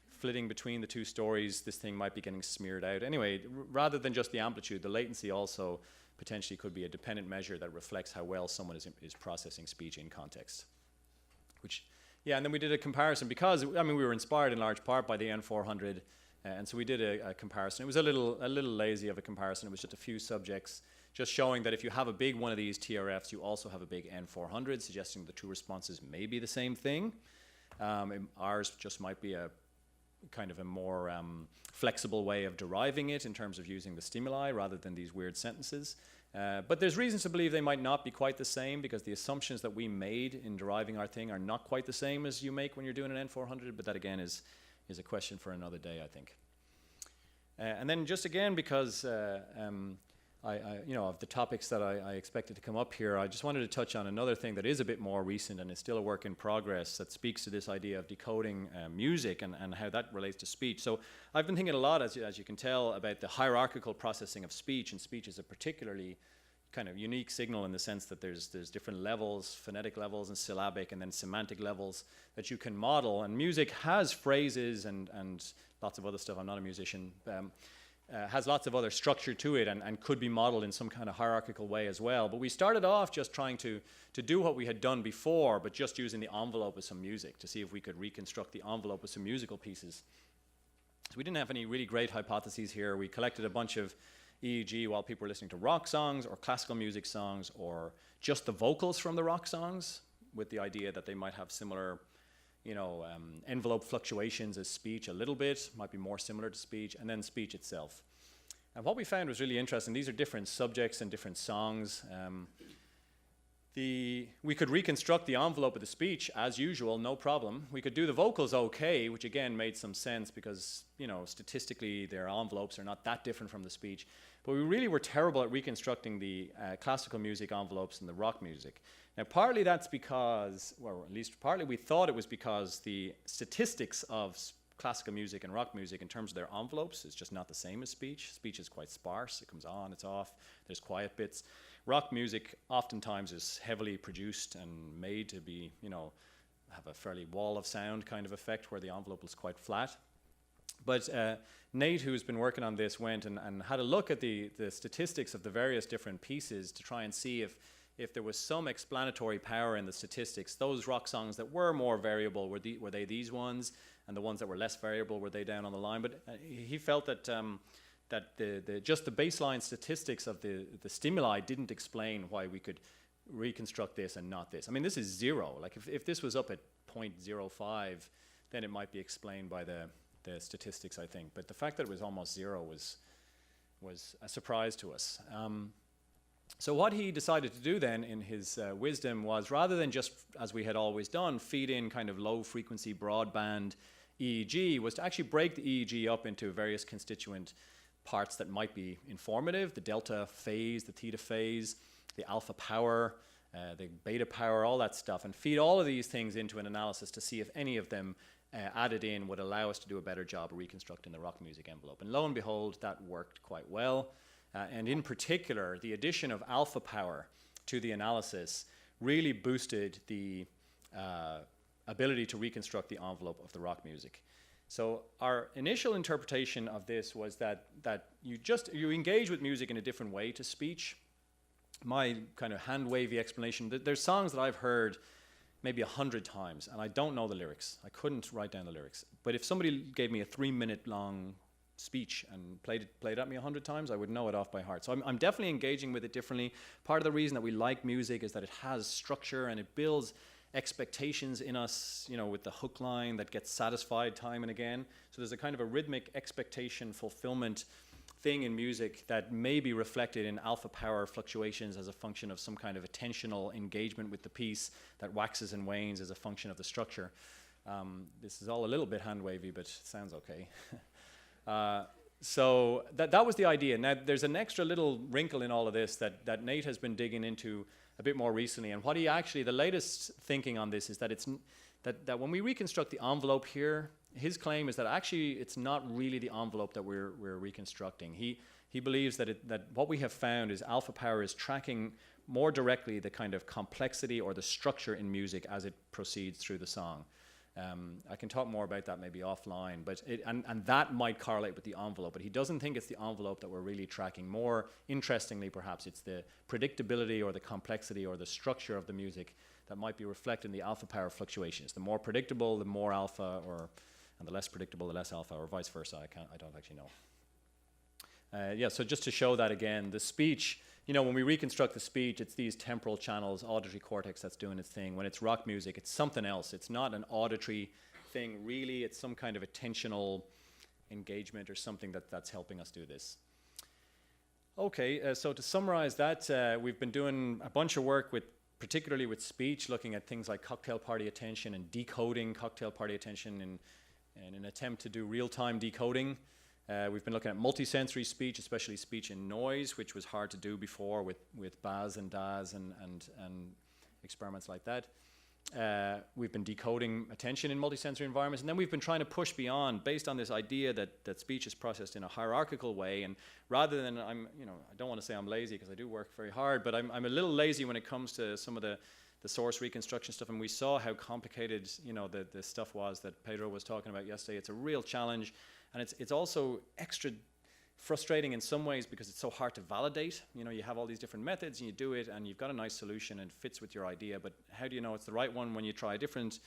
flitting between the two stories, this thing might be getting smeared out. Anyway, rather than just the amplitude, the latency also potentially could be a dependent measure that reflects how well someone is processing speech in context. And then we did a comparison because, we were inspired in large part by the N400, and so we did a comparison. It was a little lazy of a comparison. It was just a few subjects, just showing that if you have a big one of these TRFs, you also have a big N400, suggesting the two responses may be the same thing. Ours just might be a kind of a more flexible way of deriving it in terms of using the stimuli rather than these weird sentences. But there's reasons to believe they might not be quite the same, because the assumptions that we made in deriving our thing are not quite the same as you make when you're doing an N400, but that again is a question for another day, I think. And then just again, because you know, of the topics that I expected to come up here, I just wanted to touch on another thing that is a bit more recent and is still a work in progress that speaks to this idea of decoding music and how that relates to speech. So I've been thinking a lot, as you can tell, about the hierarchical processing of speech, and speech is a particularly kind of unique signal in the sense that there's different levels, phonetic levels and syllabic, and then semantic levels that you can model. And music has phrases and lots of other stuff. I'm not a musician. Has lots of other structure to it and could be modeled in some kind of hierarchical way as well. But we started off just trying to do what we had done before, but just using the envelope of some music to see if we could reconstruct the envelope of some musical pieces. So we didn't have any really great hypotheses here. We collected a bunch of EEG while people were listening to rock songs or classical music songs, or just the vocals from the rock songs, with the idea that they might have similar, you know, envelope fluctuations as speech a little bit, might be more similar to speech, and then speech itself. And what we found was really interesting. These are different subjects and different songs. We could reconstruct the envelope of the speech as usual, no problem. We could do the vocals okay, which again made some sense because, you know, statistically their envelopes are not that different from the speech. But we really were terrible at reconstructing the classical music envelopes and the rock music. Now, partly that's because, well, at least partly we thought it was because the statistics of classical music and rock music in terms of their envelopes is just not the same as speech. Speech is quite sparse. It comes on, it's off, there's quiet bits. Rock music oftentimes is heavily produced and made to be, you know, have a fairly wall of sound kind of effect where the envelope is quite flat. But Nate, who's been working on this, went and had a look at the statistics of the various different pieces to try and see if there was some explanatory power in the statistics. Those rock songs that were more variable, were they these ones? And the ones that were less variable, were they down on the line? But he felt that just the baseline statistics of the stimuli didn't explain why we could reconstruct this and not this. I mean, this is 0. Like if this was up at 0.05, then it might be explained by the statistics, I think. But the fact that it was almost 0 was a surprise to us. So what he decided to do then in his wisdom was, rather than just, as we had always done, feed in kind of low frequency broadband EEG, was to actually break the EEG up into various constituent parts that might be informative: the delta phase, the theta phase, the alpha power, the beta power, all that stuff, and feed all of these things into an analysis to see if any of them added in would allow us to do a better job of reconstructing the rock music envelope. And lo and behold, that worked quite well. And in particular, the addition of alpha power to the analysis really boosted the ability to reconstruct the envelope of the rock music. So our initial interpretation of this was that you engage with music in a different way to speech. My kind of hand-wavy explanation, there's songs that I've heard maybe 100 times, and I don't know the lyrics. I couldn't write down the lyrics. But if somebody gave me a 3-minute long speech and played at me 100 times, I would know it off by heart. So I'm definitely engaging with it differently. Part of the reason that we like music is that it has structure and it builds expectations in us, you know, with the hook line that gets satisfied time and again. So there's a kind of a rhythmic expectation fulfillment thing in music that may be reflected in alpha power fluctuations as a function of some kind of attentional engagement with the piece that waxes and wanes as a function of the structure. This is all a little bit hand-wavy, but it sounds okay. So that was the idea. Now, there's an extra little wrinkle in all of this that Nate has been digging into a bit more recently. And what he actually, the latest thinking on this is that that when we reconstruct the envelope here, his claim is that actually it's not really the envelope that we're reconstructing. He believes that what we have found is alpha power is tracking more directly the kind of complexity or the structure in music as it proceeds through the song. I can talk more about that maybe offline, but and that might correlate with the envelope, but he doesn't think it's the envelope that we're really tracking. More interestingly, perhaps, it's the predictability or the complexity or the structure of the music that might be reflected in the alpha power fluctuations. The more predictable, the more alpha, and the less predictable, the less alpha, or vice versa. I don't actually know. Yeah, so just to show that again, the speech, you know, when we reconstruct the speech, it's these temporal channels, auditory cortex that's doing its thing. When it's rock music, it's something else. It's not an auditory thing. Really, it's some kind of attentional engagement or something that's helping us do this. Okay, so to summarize that, we've been doing a bunch of work particularly with speech, looking at things like cocktail party attention and decoding cocktail party attention in an attempt to do real-time decoding. We've been looking at multisensory speech, especially speech in noise, which was hard to do before with Baz and Daz and experiments like that. We've been decoding attention in multisensory environments, and then we've been trying to push beyond, based on this idea that speech is processed in a hierarchical way. And rather than, I don't want to say I'm lazy because I do work very hard, but I'm a little lazy when it comes to some of the source reconstruction stuff. And we saw how complicated, the stuff was that Pedro was talking about yesterday. It's a real challenge, and it's also extra frustrating in some ways because it's so hard to validate. You have all these different methods and you do it and you've got a nice solution and it fits with your idea, but how do you know it's the right one when you try a different,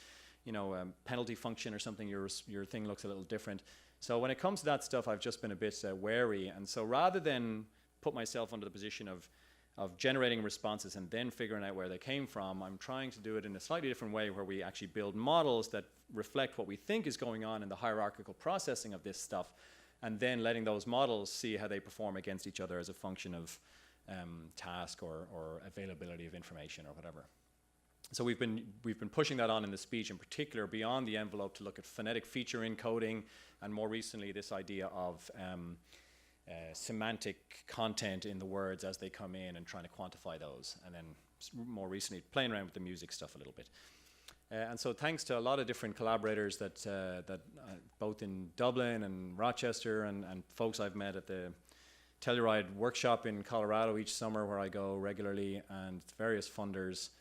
penalty function or something, your thing looks a little different. So when it comes to that stuff, I've just been a bit wary. And so rather than put myself under the position of generating responses and then figuring out where they came from, I'm trying to do it in a slightly different way where we actually build models that reflect what we think is going on in the hierarchical processing of this stuff, and then letting those models see how they perform against each other as a function of task or availability of information or whatever. So we've been pushing that on in the speech, in particular beyond the envelope, to look at phonetic feature encoding, and more recently this idea of semantic content in the words as they come in and trying to quantify those, and then more recently playing around with the music stuff a little bit. And so thanks to a lot of different collaborators that both in Dublin and Rochester and folks I've met at the Telluride workshop in Colorado each summer where I go regularly, and various funders.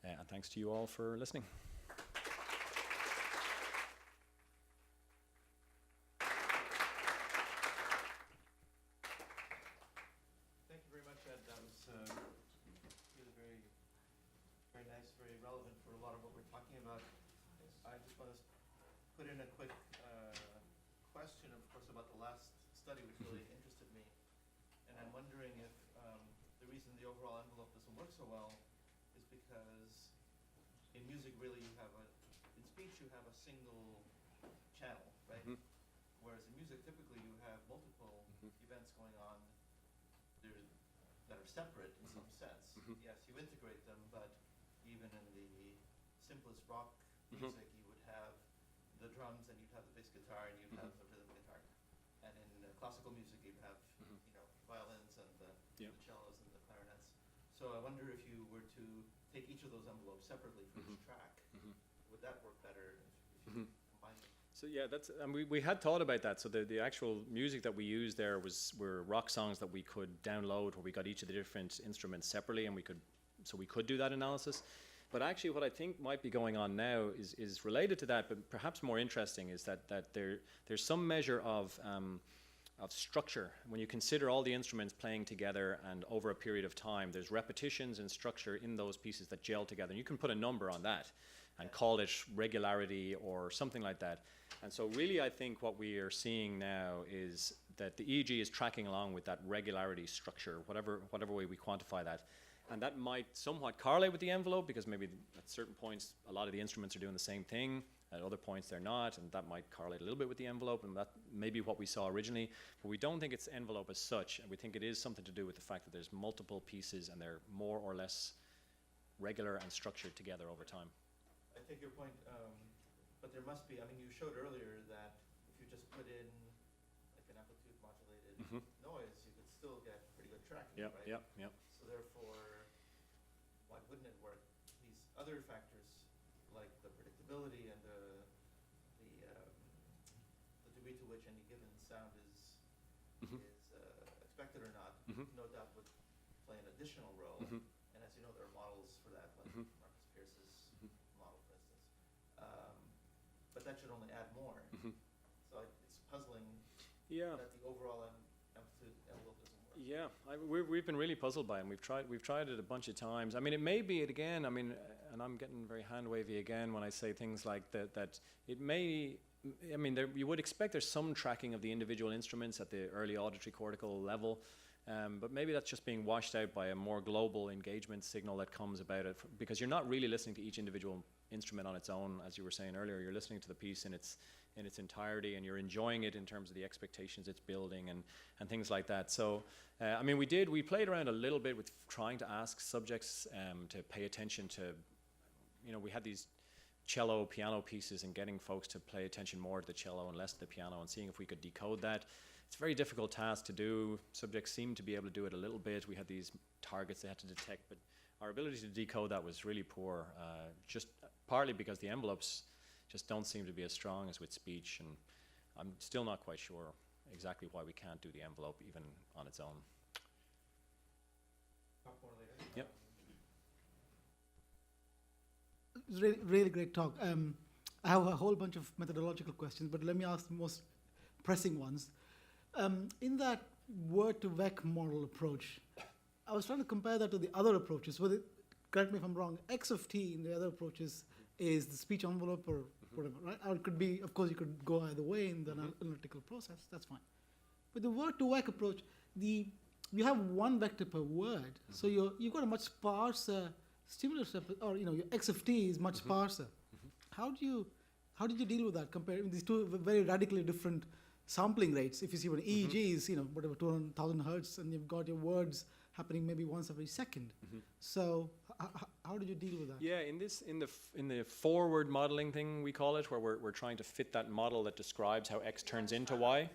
And thanks to you all for listening. Thank you very much, Ed. That was really very, very nice, very relevant for a lot of what we're talking about. I just want to put in a quick question, of course, about the last study, which really interested me. And I'm wondering if the reason the overall envelope doesn't work so well is because in music, really, in speech, you have a single channel, right? Mm-hmm. Whereas in music, typically, you have multiple events going on that are separate in some sense. Yes, you integrate them, but even in the simplest rock music, you would have the drums and you'd have the bass guitar and you'd have the rhythm guitar. And in classical music, you'd have violins and the cellos and the clarinets. So I wonder if you were to take each of those envelopes separately for each track, would that work better if you combine them? So yeah, we had thought about that. So the actual music that we used there were rock songs that we could download, where we got each of the different instruments separately, and we could do that analysis. But actually, what I think might be going on now is related to that, but perhaps more interesting, is that there's some measure of structure. When you consider all the instruments playing together and over a period of time, there's repetitions and structure in those pieces that gel together. And you can put a number on that and call it regularity or something like that. And so really, I think what we are seeing now is that the EEG is tracking along with that regularity structure, whatever way we quantify that. And that might somewhat correlate with the envelope, because maybe at certain points, a lot of the instruments are doing the same thing. At other points, they're not, and that might correlate a little bit with the envelope, and that may be what we saw originally. But we don't think it's envelope as such, and we think it is something to do with the fact that there's multiple pieces, and they're more or less regular and structured together over time. I take your point, but there must be, you showed earlier that if you just put in like an amplitude modulated noise, you could still get pretty good tracking, right? Yep. So therefore, why wouldn't it work? These other factors, like the predictability and the degree to which any given sound is expected or not, no doubt would play an additional role. And as you know, there are models for that, like Marcus Pierce's model, for instance. But that should only add more. So it's puzzling that the overall amplitude envelope doesn't work. Yeah, we've been really puzzled by it. And we've tried it a bunch of times. It may be it again. And I'm getting very hand wavy again when I say things like that. That it may. You would expect there's some tracking of the individual instruments at the early auditory cortical level, But maybe that's just being washed out by a more global engagement signal that comes about it, because you're not really listening to each individual instrument on its own, as you were saying earlier. You're listening to the piece in its entirety, and you're enjoying it in terms of the expectations it's building and things like that. So, I mean, we played around a little bit with trying to ask subjects to pay attention to, we had these cello, piano pieces, and getting folks to pay attention more to the cello and less to the piano, and seeing if we could decode that. It's a very difficult task to do. Subjects seem to be able to do it a little bit. We had these targets they had to detect, but our ability to decode that was really poor, just partly because the envelopes just don't seem to be as strong as with speech, and I'm still not quite sure exactly why we can't do the envelope even on its own. Yep. It was really, really great talk. I have a whole bunch of methodological questions, but let me ask the most pressing ones. In that word-to-vec model approach, I was trying to compare that to the other approaches. Correct me if I'm wrong, X of t in the other approaches is the speech envelope or whatever, right? Or it could be, of course, you could go either way in the analytical process. That's fine. With the word-to-vec approach, you have one vector per word, so you've got a much sparser stimulus, or your X of t is much sparser. How did you deal with that? Comparing these two very radically different sampling rates. If you see what EEG is, whatever 200,000 hertz, and you've got your words happening maybe once every second. So how did you deal with that? Yeah, in the forward modeling thing we call it, where we're trying to fit that model that describes how X turns into Y.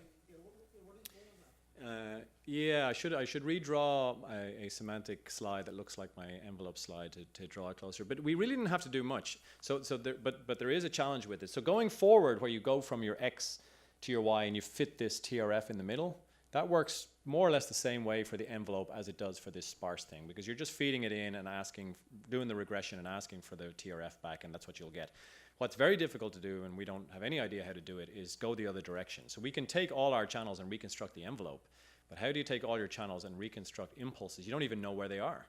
Yeah, I should redraw a semantic slide that looks like my envelope slide to draw it closer. But we really didn't have to do much. But there is a challenge with it. So going forward, where you go from your X to your Y and you fit this TRF in the middle, that works more or less the same way for the envelope as it does for this sparse thing, because you're just feeding it in and doing the regression and asking for the TRF back, and that's what you'll get. What's very difficult to do, and we don't have any idea how to do it, is go the other direction. So we can take all our channels and reconstruct the envelope, but how do you take all your channels and reconstruct impulses? You don't even know where they are.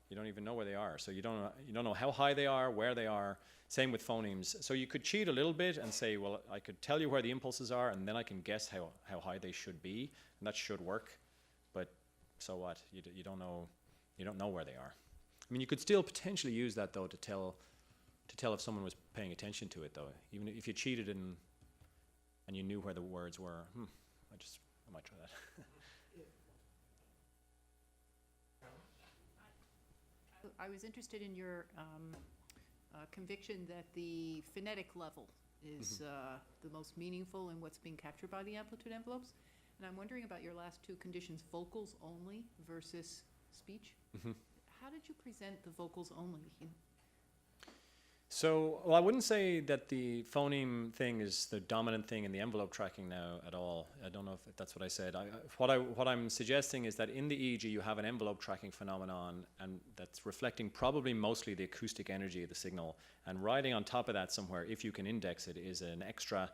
So you don't know how high they are, where they are. Same with phonemes. So you could cheat a little bit and say, well, I could tell you where the impulses are, and then I can guess how high they should be, and that should work. But so what? You don't know where they are. I mean, you could still potentially use that though to tell if someone was paying attention to it though. Even if you cheated and you knew where the words were. I might try that. I was interested in your conviction that the phonetic level is the most meaningful in what's being captured by the amplitude envelopes. And I'm wondering about your last two conditions, vocals only versus speech. How did you present the vocals only? So, well, I wouldn't say that the phoneme thing is the dominant thing in the envelope tracking now at all. I don't know if that's what I said. What I'm suggesting is that in the EEG you have an envelope tracking phenomenon, and that's reflecting probably mostly the acoustic energy of the signal. And riding on top of that somewhere, if you can index it, is an extra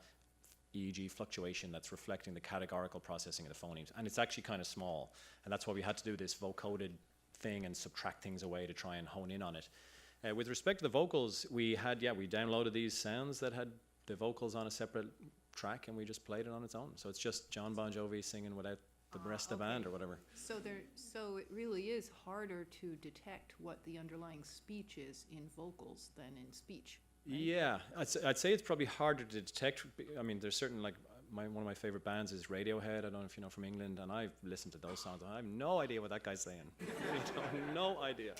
EEG fluctuation that's reflecting the categorical processing of the phonemes. And it's actually kind of small. And that's why we had to do this vocoded thing and subtract things away to try and hone in on it. With respect to the vocals, we downloaded these sounds that had the vocals on a separate track, and we just played it on its own. So it's just John Bon Jovi singing without the rest of the band or whatever. So it really is harder to detect what the underlying speech is in vocals than in speech. Right? Yeah, I'd say it's probably harder to detect. I mean, there's certain, like, one of my favorite bands is Radiohead. I don't know if you know, from England, and I've listened to those songs. I have no idea what that guy's saying. No idea.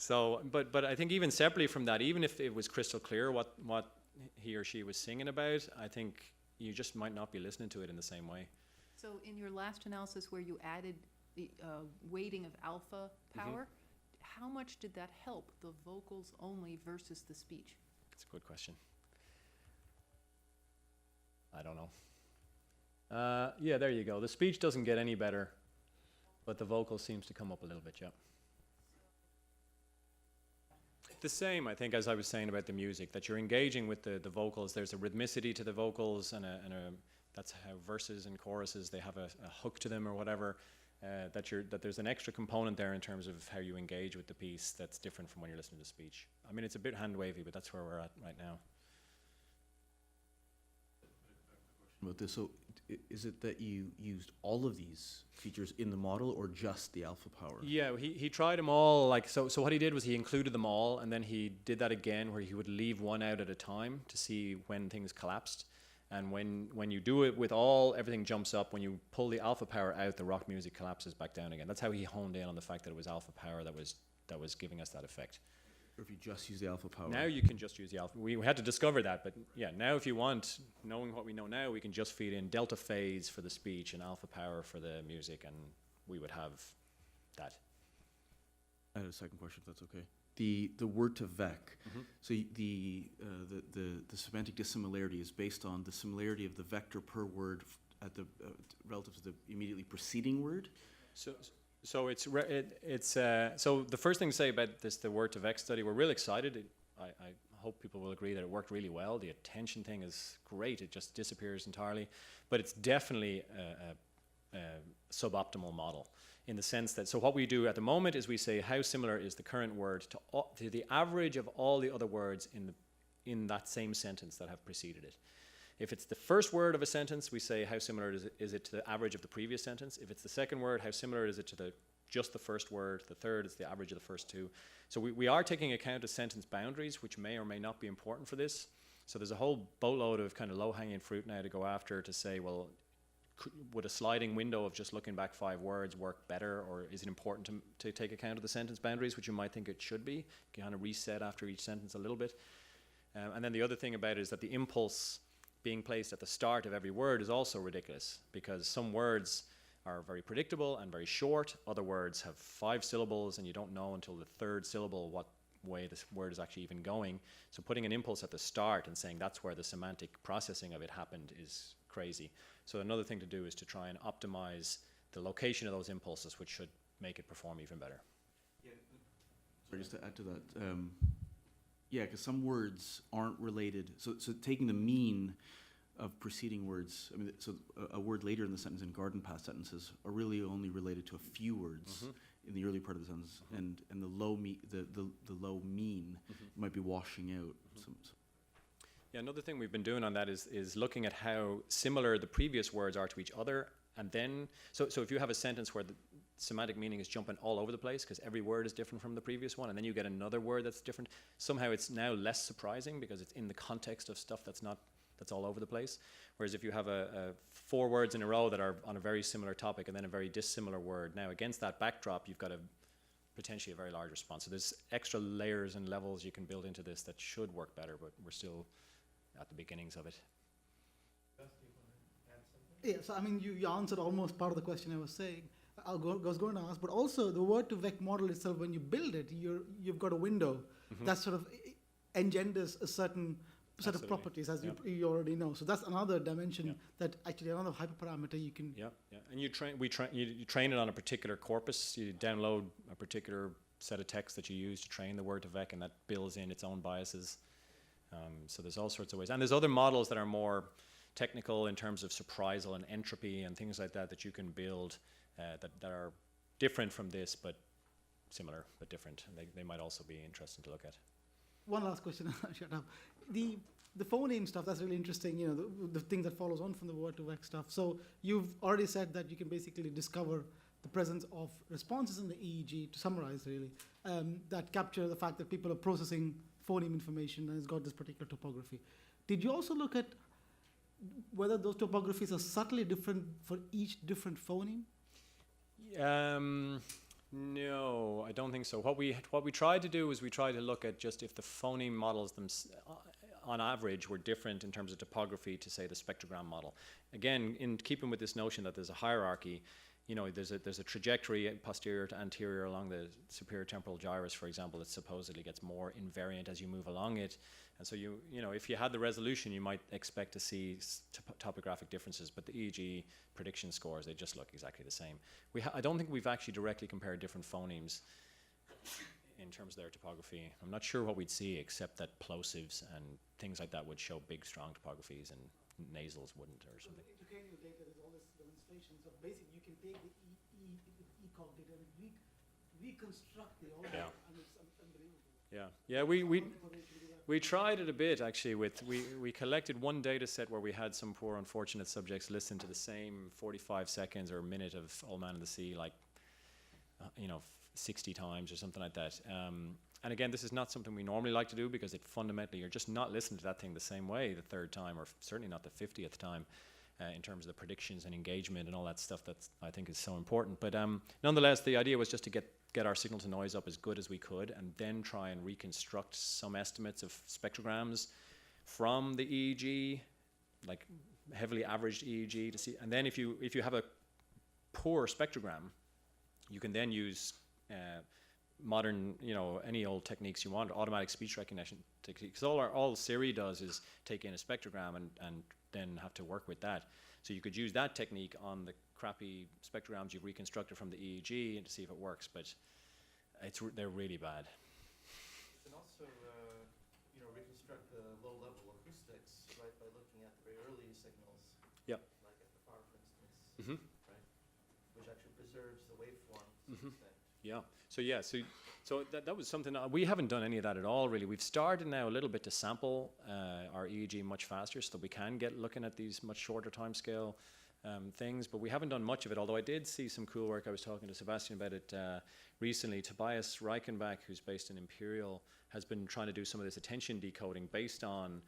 So, but I think even separately from that, even if it was crystal clear what he or she was singing about, I think you just might not be listening to it in the same way. So in your last analysis where you added the weighting of alpha power, how much did that help the vocals only versus the speech? That's a good question. I don't know. Yeah, there you go. The speech doesn't get any better, but the vocal seems to come up a little bit, yeah. The same, I think, as I was saying about the music, that you're engaging with the vocals. There's a rhythmicity to the vocals, and that's how verses and choruses, they have a hook to them or whatever. That there's an extra component there in terms of how you engage with the piece that's different from when you're listening to speech. I mean, it's a bit hand wavy, but that's where we're at right now. about this. So is it that you used all of these features in the model or just the alpha power? Yeah, he tried them all. Like so what he did was he included them all, and then he did that again where he would leave one out at a time to see when things collapsed. And when you do it with all, everything jumps up. When you pull the alpha power out, the rock music collapses back down again. That's how he honed in on the fact that it was alpha power that was giving us that effect. Or if you just use the alpha power? Now you can just use the alpha. We had to discover that, but yeah, now if you want, knowing what we know now, we can just feed in delta phase for the speech and alpha power for the music, and we would have that. I had a second question, if that's okay. The word to vec. So the semantic dissimilarity is based on the similarity of the vector per word at the relative to the immediately preceding word. So it's so the first thing to say about this, the word to vec study, we're really excited. I hope people will agree that it worked really well. The attention thing is great. It just disappears entirely, but it's definitely a suboptimal model. In the sense that, so what we do at the moment is we say how similar is the current word to the average of all the other words in that same sentence that have preceded it. If it's the first word of a sentence, we say how similar is it to the average of the previous sentence. If it's the second word, how similar is it to just the first word. The third is the average of the first two. So we are taking account of sentence boundaries, which may or may not be important for this. So there's a whole boatload of kind of low-hanging fruit now to go after to say, well, would a sliding window of just looking back 5 words work better, or is it important to take account of the sentence boundaries, which you might think it should be, kind of reset after each sentence a little bit. And then the other thing about it is that the impulse being placed at the start of every word is also ridiculous, because some words are very predictable and very short, other words have 5 syllables and you don't know until the 3rd syllable what way this word is actually even going. So putting an impulse at the start and saying that's where the semantic processing of it happened is crazy. So another thing to do is to try and optimize the location of those impulses, which should make it perform even better. Yeah. Sorry, just to add to that, yeah, because some words aren't related. So taking the mean of preceding words, I mean, so a word later in the sentence in garden path sentences are really only related to a few words in the early part of the sentence, and the low low mean might be washing out some. Yeah, another thing we've been doing on that is looking at how similar the previous words are to each other, and then, so if you have a sentence where the semantic meaning is jumping all over the place because every word is different from the previous one, and then you get another word that's different, somehow it's now less surprising because it's in the context of stuff that's all over the place. Whereas if you have 4 words in a row that are on a very similar topic and then a very dissimilar word, now against that backdrop, you've got potentially a very large response. So there's extra layers and levels you can build into this that should work better, but we're still at the beginnings of it. Yeah, so I mean, you answered almost part of the question I was saying. I was going to ask, but also the word to vec model itself, when you build it, you've got a window that sort of engenders a certain set of properties, as you already know. So that's another dimension that actually another hyperparameter you can. Yeah. And you train it on a particular corpus. You download a particular set of text that you use to train the word to vec, and that builds in its own biases. So there's all sorts of ways. And there's other models that are more technical in terms of surprisal and entropy and things like that you can build that are different from this, but similar, but different. And they might also be interesting to look at. One last question, shut up. The phoneme stuff, that's really interesting, you know, the thing that follows on from the word to vec stuff. So you've already said that you can basically discover the presence of responses in the EEG, to summarize really, that capture the fact that people are processing phoneme information and it's got this particular topography. Did you also look at whether those topographies are subtly different for each different phoneme? No, I don't think so. What we tried to do is we tried to look at just if the phoneme models on average were different in terms of topography to, say, the spectrogram model. Again, in keeping with this notion that there's a hierarchy, you know, there's a trajectory posterior to anterior along the superior temporal gyrus, for example, that supposedly gets more invariant as you move along it. And so you know, if you had the resolution, you might expect to see topographic differences, but the EEG prediction scores, they just look exactly the same. I don't think we've actually directly compared different phonemes in terms of their topography. I'm not sure what we'd see, except that plosives and things like that would show big, strong topographies, and nasals wouldn't, or something. In educational data, there's all this demonstration. So basically, you can take the ECOG data and reconstruct the order, and it's unbelievable. Yeah, we tried it a bit actually. We collected one data set where we had some poor unfortunate subjects listen to the same 45 seconds or a minute of Old Man of the Sea, like 60 times or something like that. And again, this is not something we normally like to do because it fundamentally, you're just not listening to that thing the same way the third time, or certainly not the 50th time, in terms of the predictions and engagement and all that stuff that I think is so important. But nonetheless, the idea was just to get our signal to noise up as good as we could, and then try and reconstruct some estimates of spectrograms from the EEG, like heavily averaged EEG, to see. And then if you have a poor spectrogram, you can then use modern, any old techniques you want, automatic speech recognition techniques. All Siri does is take in a spectrogram and then have to work with that. So you could use that technique on the crappy spectrograms you've reconstructed from the EEG and to see if it works, but they're really bad. You can also, reconstruct the low-level acoustics, right, by looking at the very early signals. Yep. Like FFR, for instance, Mm-hmm. right, which actually preserves the waveform to some Mhm. extent. Yeah. So that was something we haven't done any of that at all, really. We've started now a little bit to sample our EEG much faster, so that we can get looking at these much shorter timescale things. But we haven't done much of it. Although I did see some cool work. I was talking to Sebastian about it recently. Tobias Reichenbach, who's based in Imperial, has been trying to do some of this attention decoding based on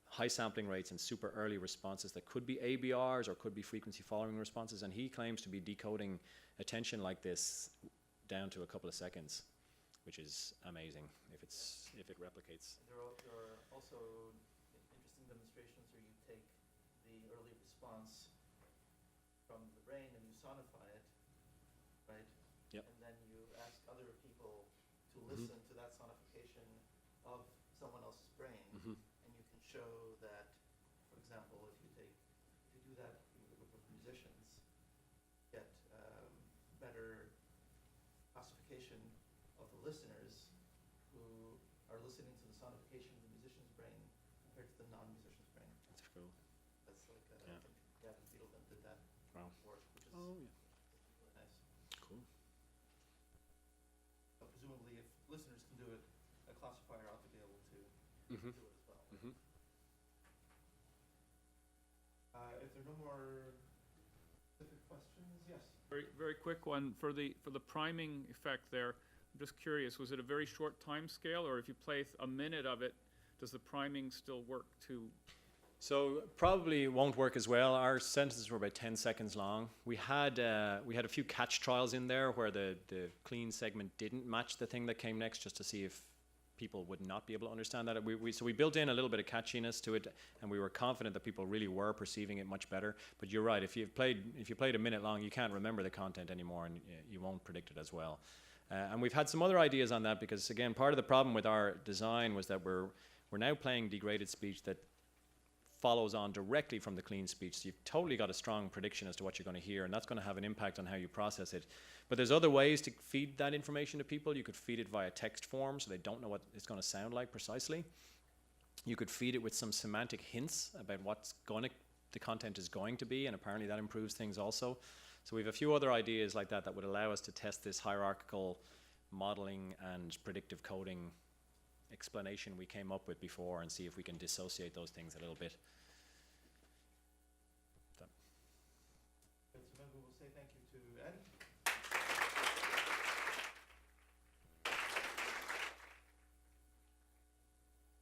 high sampling rates and super early responses that could be ABRs or could be frequency following responses. And he claims to be decoding attention like this down to a couple of seconds, which is amazing if it replicates. There are also interesting demonstrations where you take the early response from the brain and you sonify it, right? Yep. And then you ask other people to listen to that sonification of someone else's brain, and you can show that, for example, if you do that with a group of musicians, get better classification of the listeners who are listening to the sonification of the musician's brain compared to the non-musician's brain. That's cool. That's like, Yeah. I think Gavin Fiedleman did that Wow. work, which is Yeah. really nice. Cool. But presumably, if listeners can do it, a classifier ought to be able to Mm-hmm. do it as well. Mm-hmm. If there are no more specific questions, yes. Very, very quick one for the priming effect there. I'm just curious, was it a very short time scale, or if you play a minute of it, does the priming still work too? So probably won't work as well. Our sentences were about 10 seconds long. We had a few catch trials in there where the clean segment didn't match the thing that came next, just to see if people would not be able to understand that. So we built in a little bit of catchiness to it, and we were confident that people really were perceiving it much better. But you're right, if you played a minute long, you can't remember the content anymore, and you won't predict it as well. And we've had some other ideas on that, because again, part of the problem with our design was that we're now playing degraded speech that follows on directly from the clean speech. So you've totally got a strong prediction as to what you're going to hear, and that's going to have an impact on how you process it. But there's other ways to feed that information to people. You could feed it via text form, so they don't know what it's going to sound like precisely. You could feed it with some semantic hints about what the content is going to be, and apparently that improves things also. So we have a few other ideas like that would allow us to test this hierarchical modeling and predictive coding explanation we came up with before, and see if we can dissociate those things a little bit.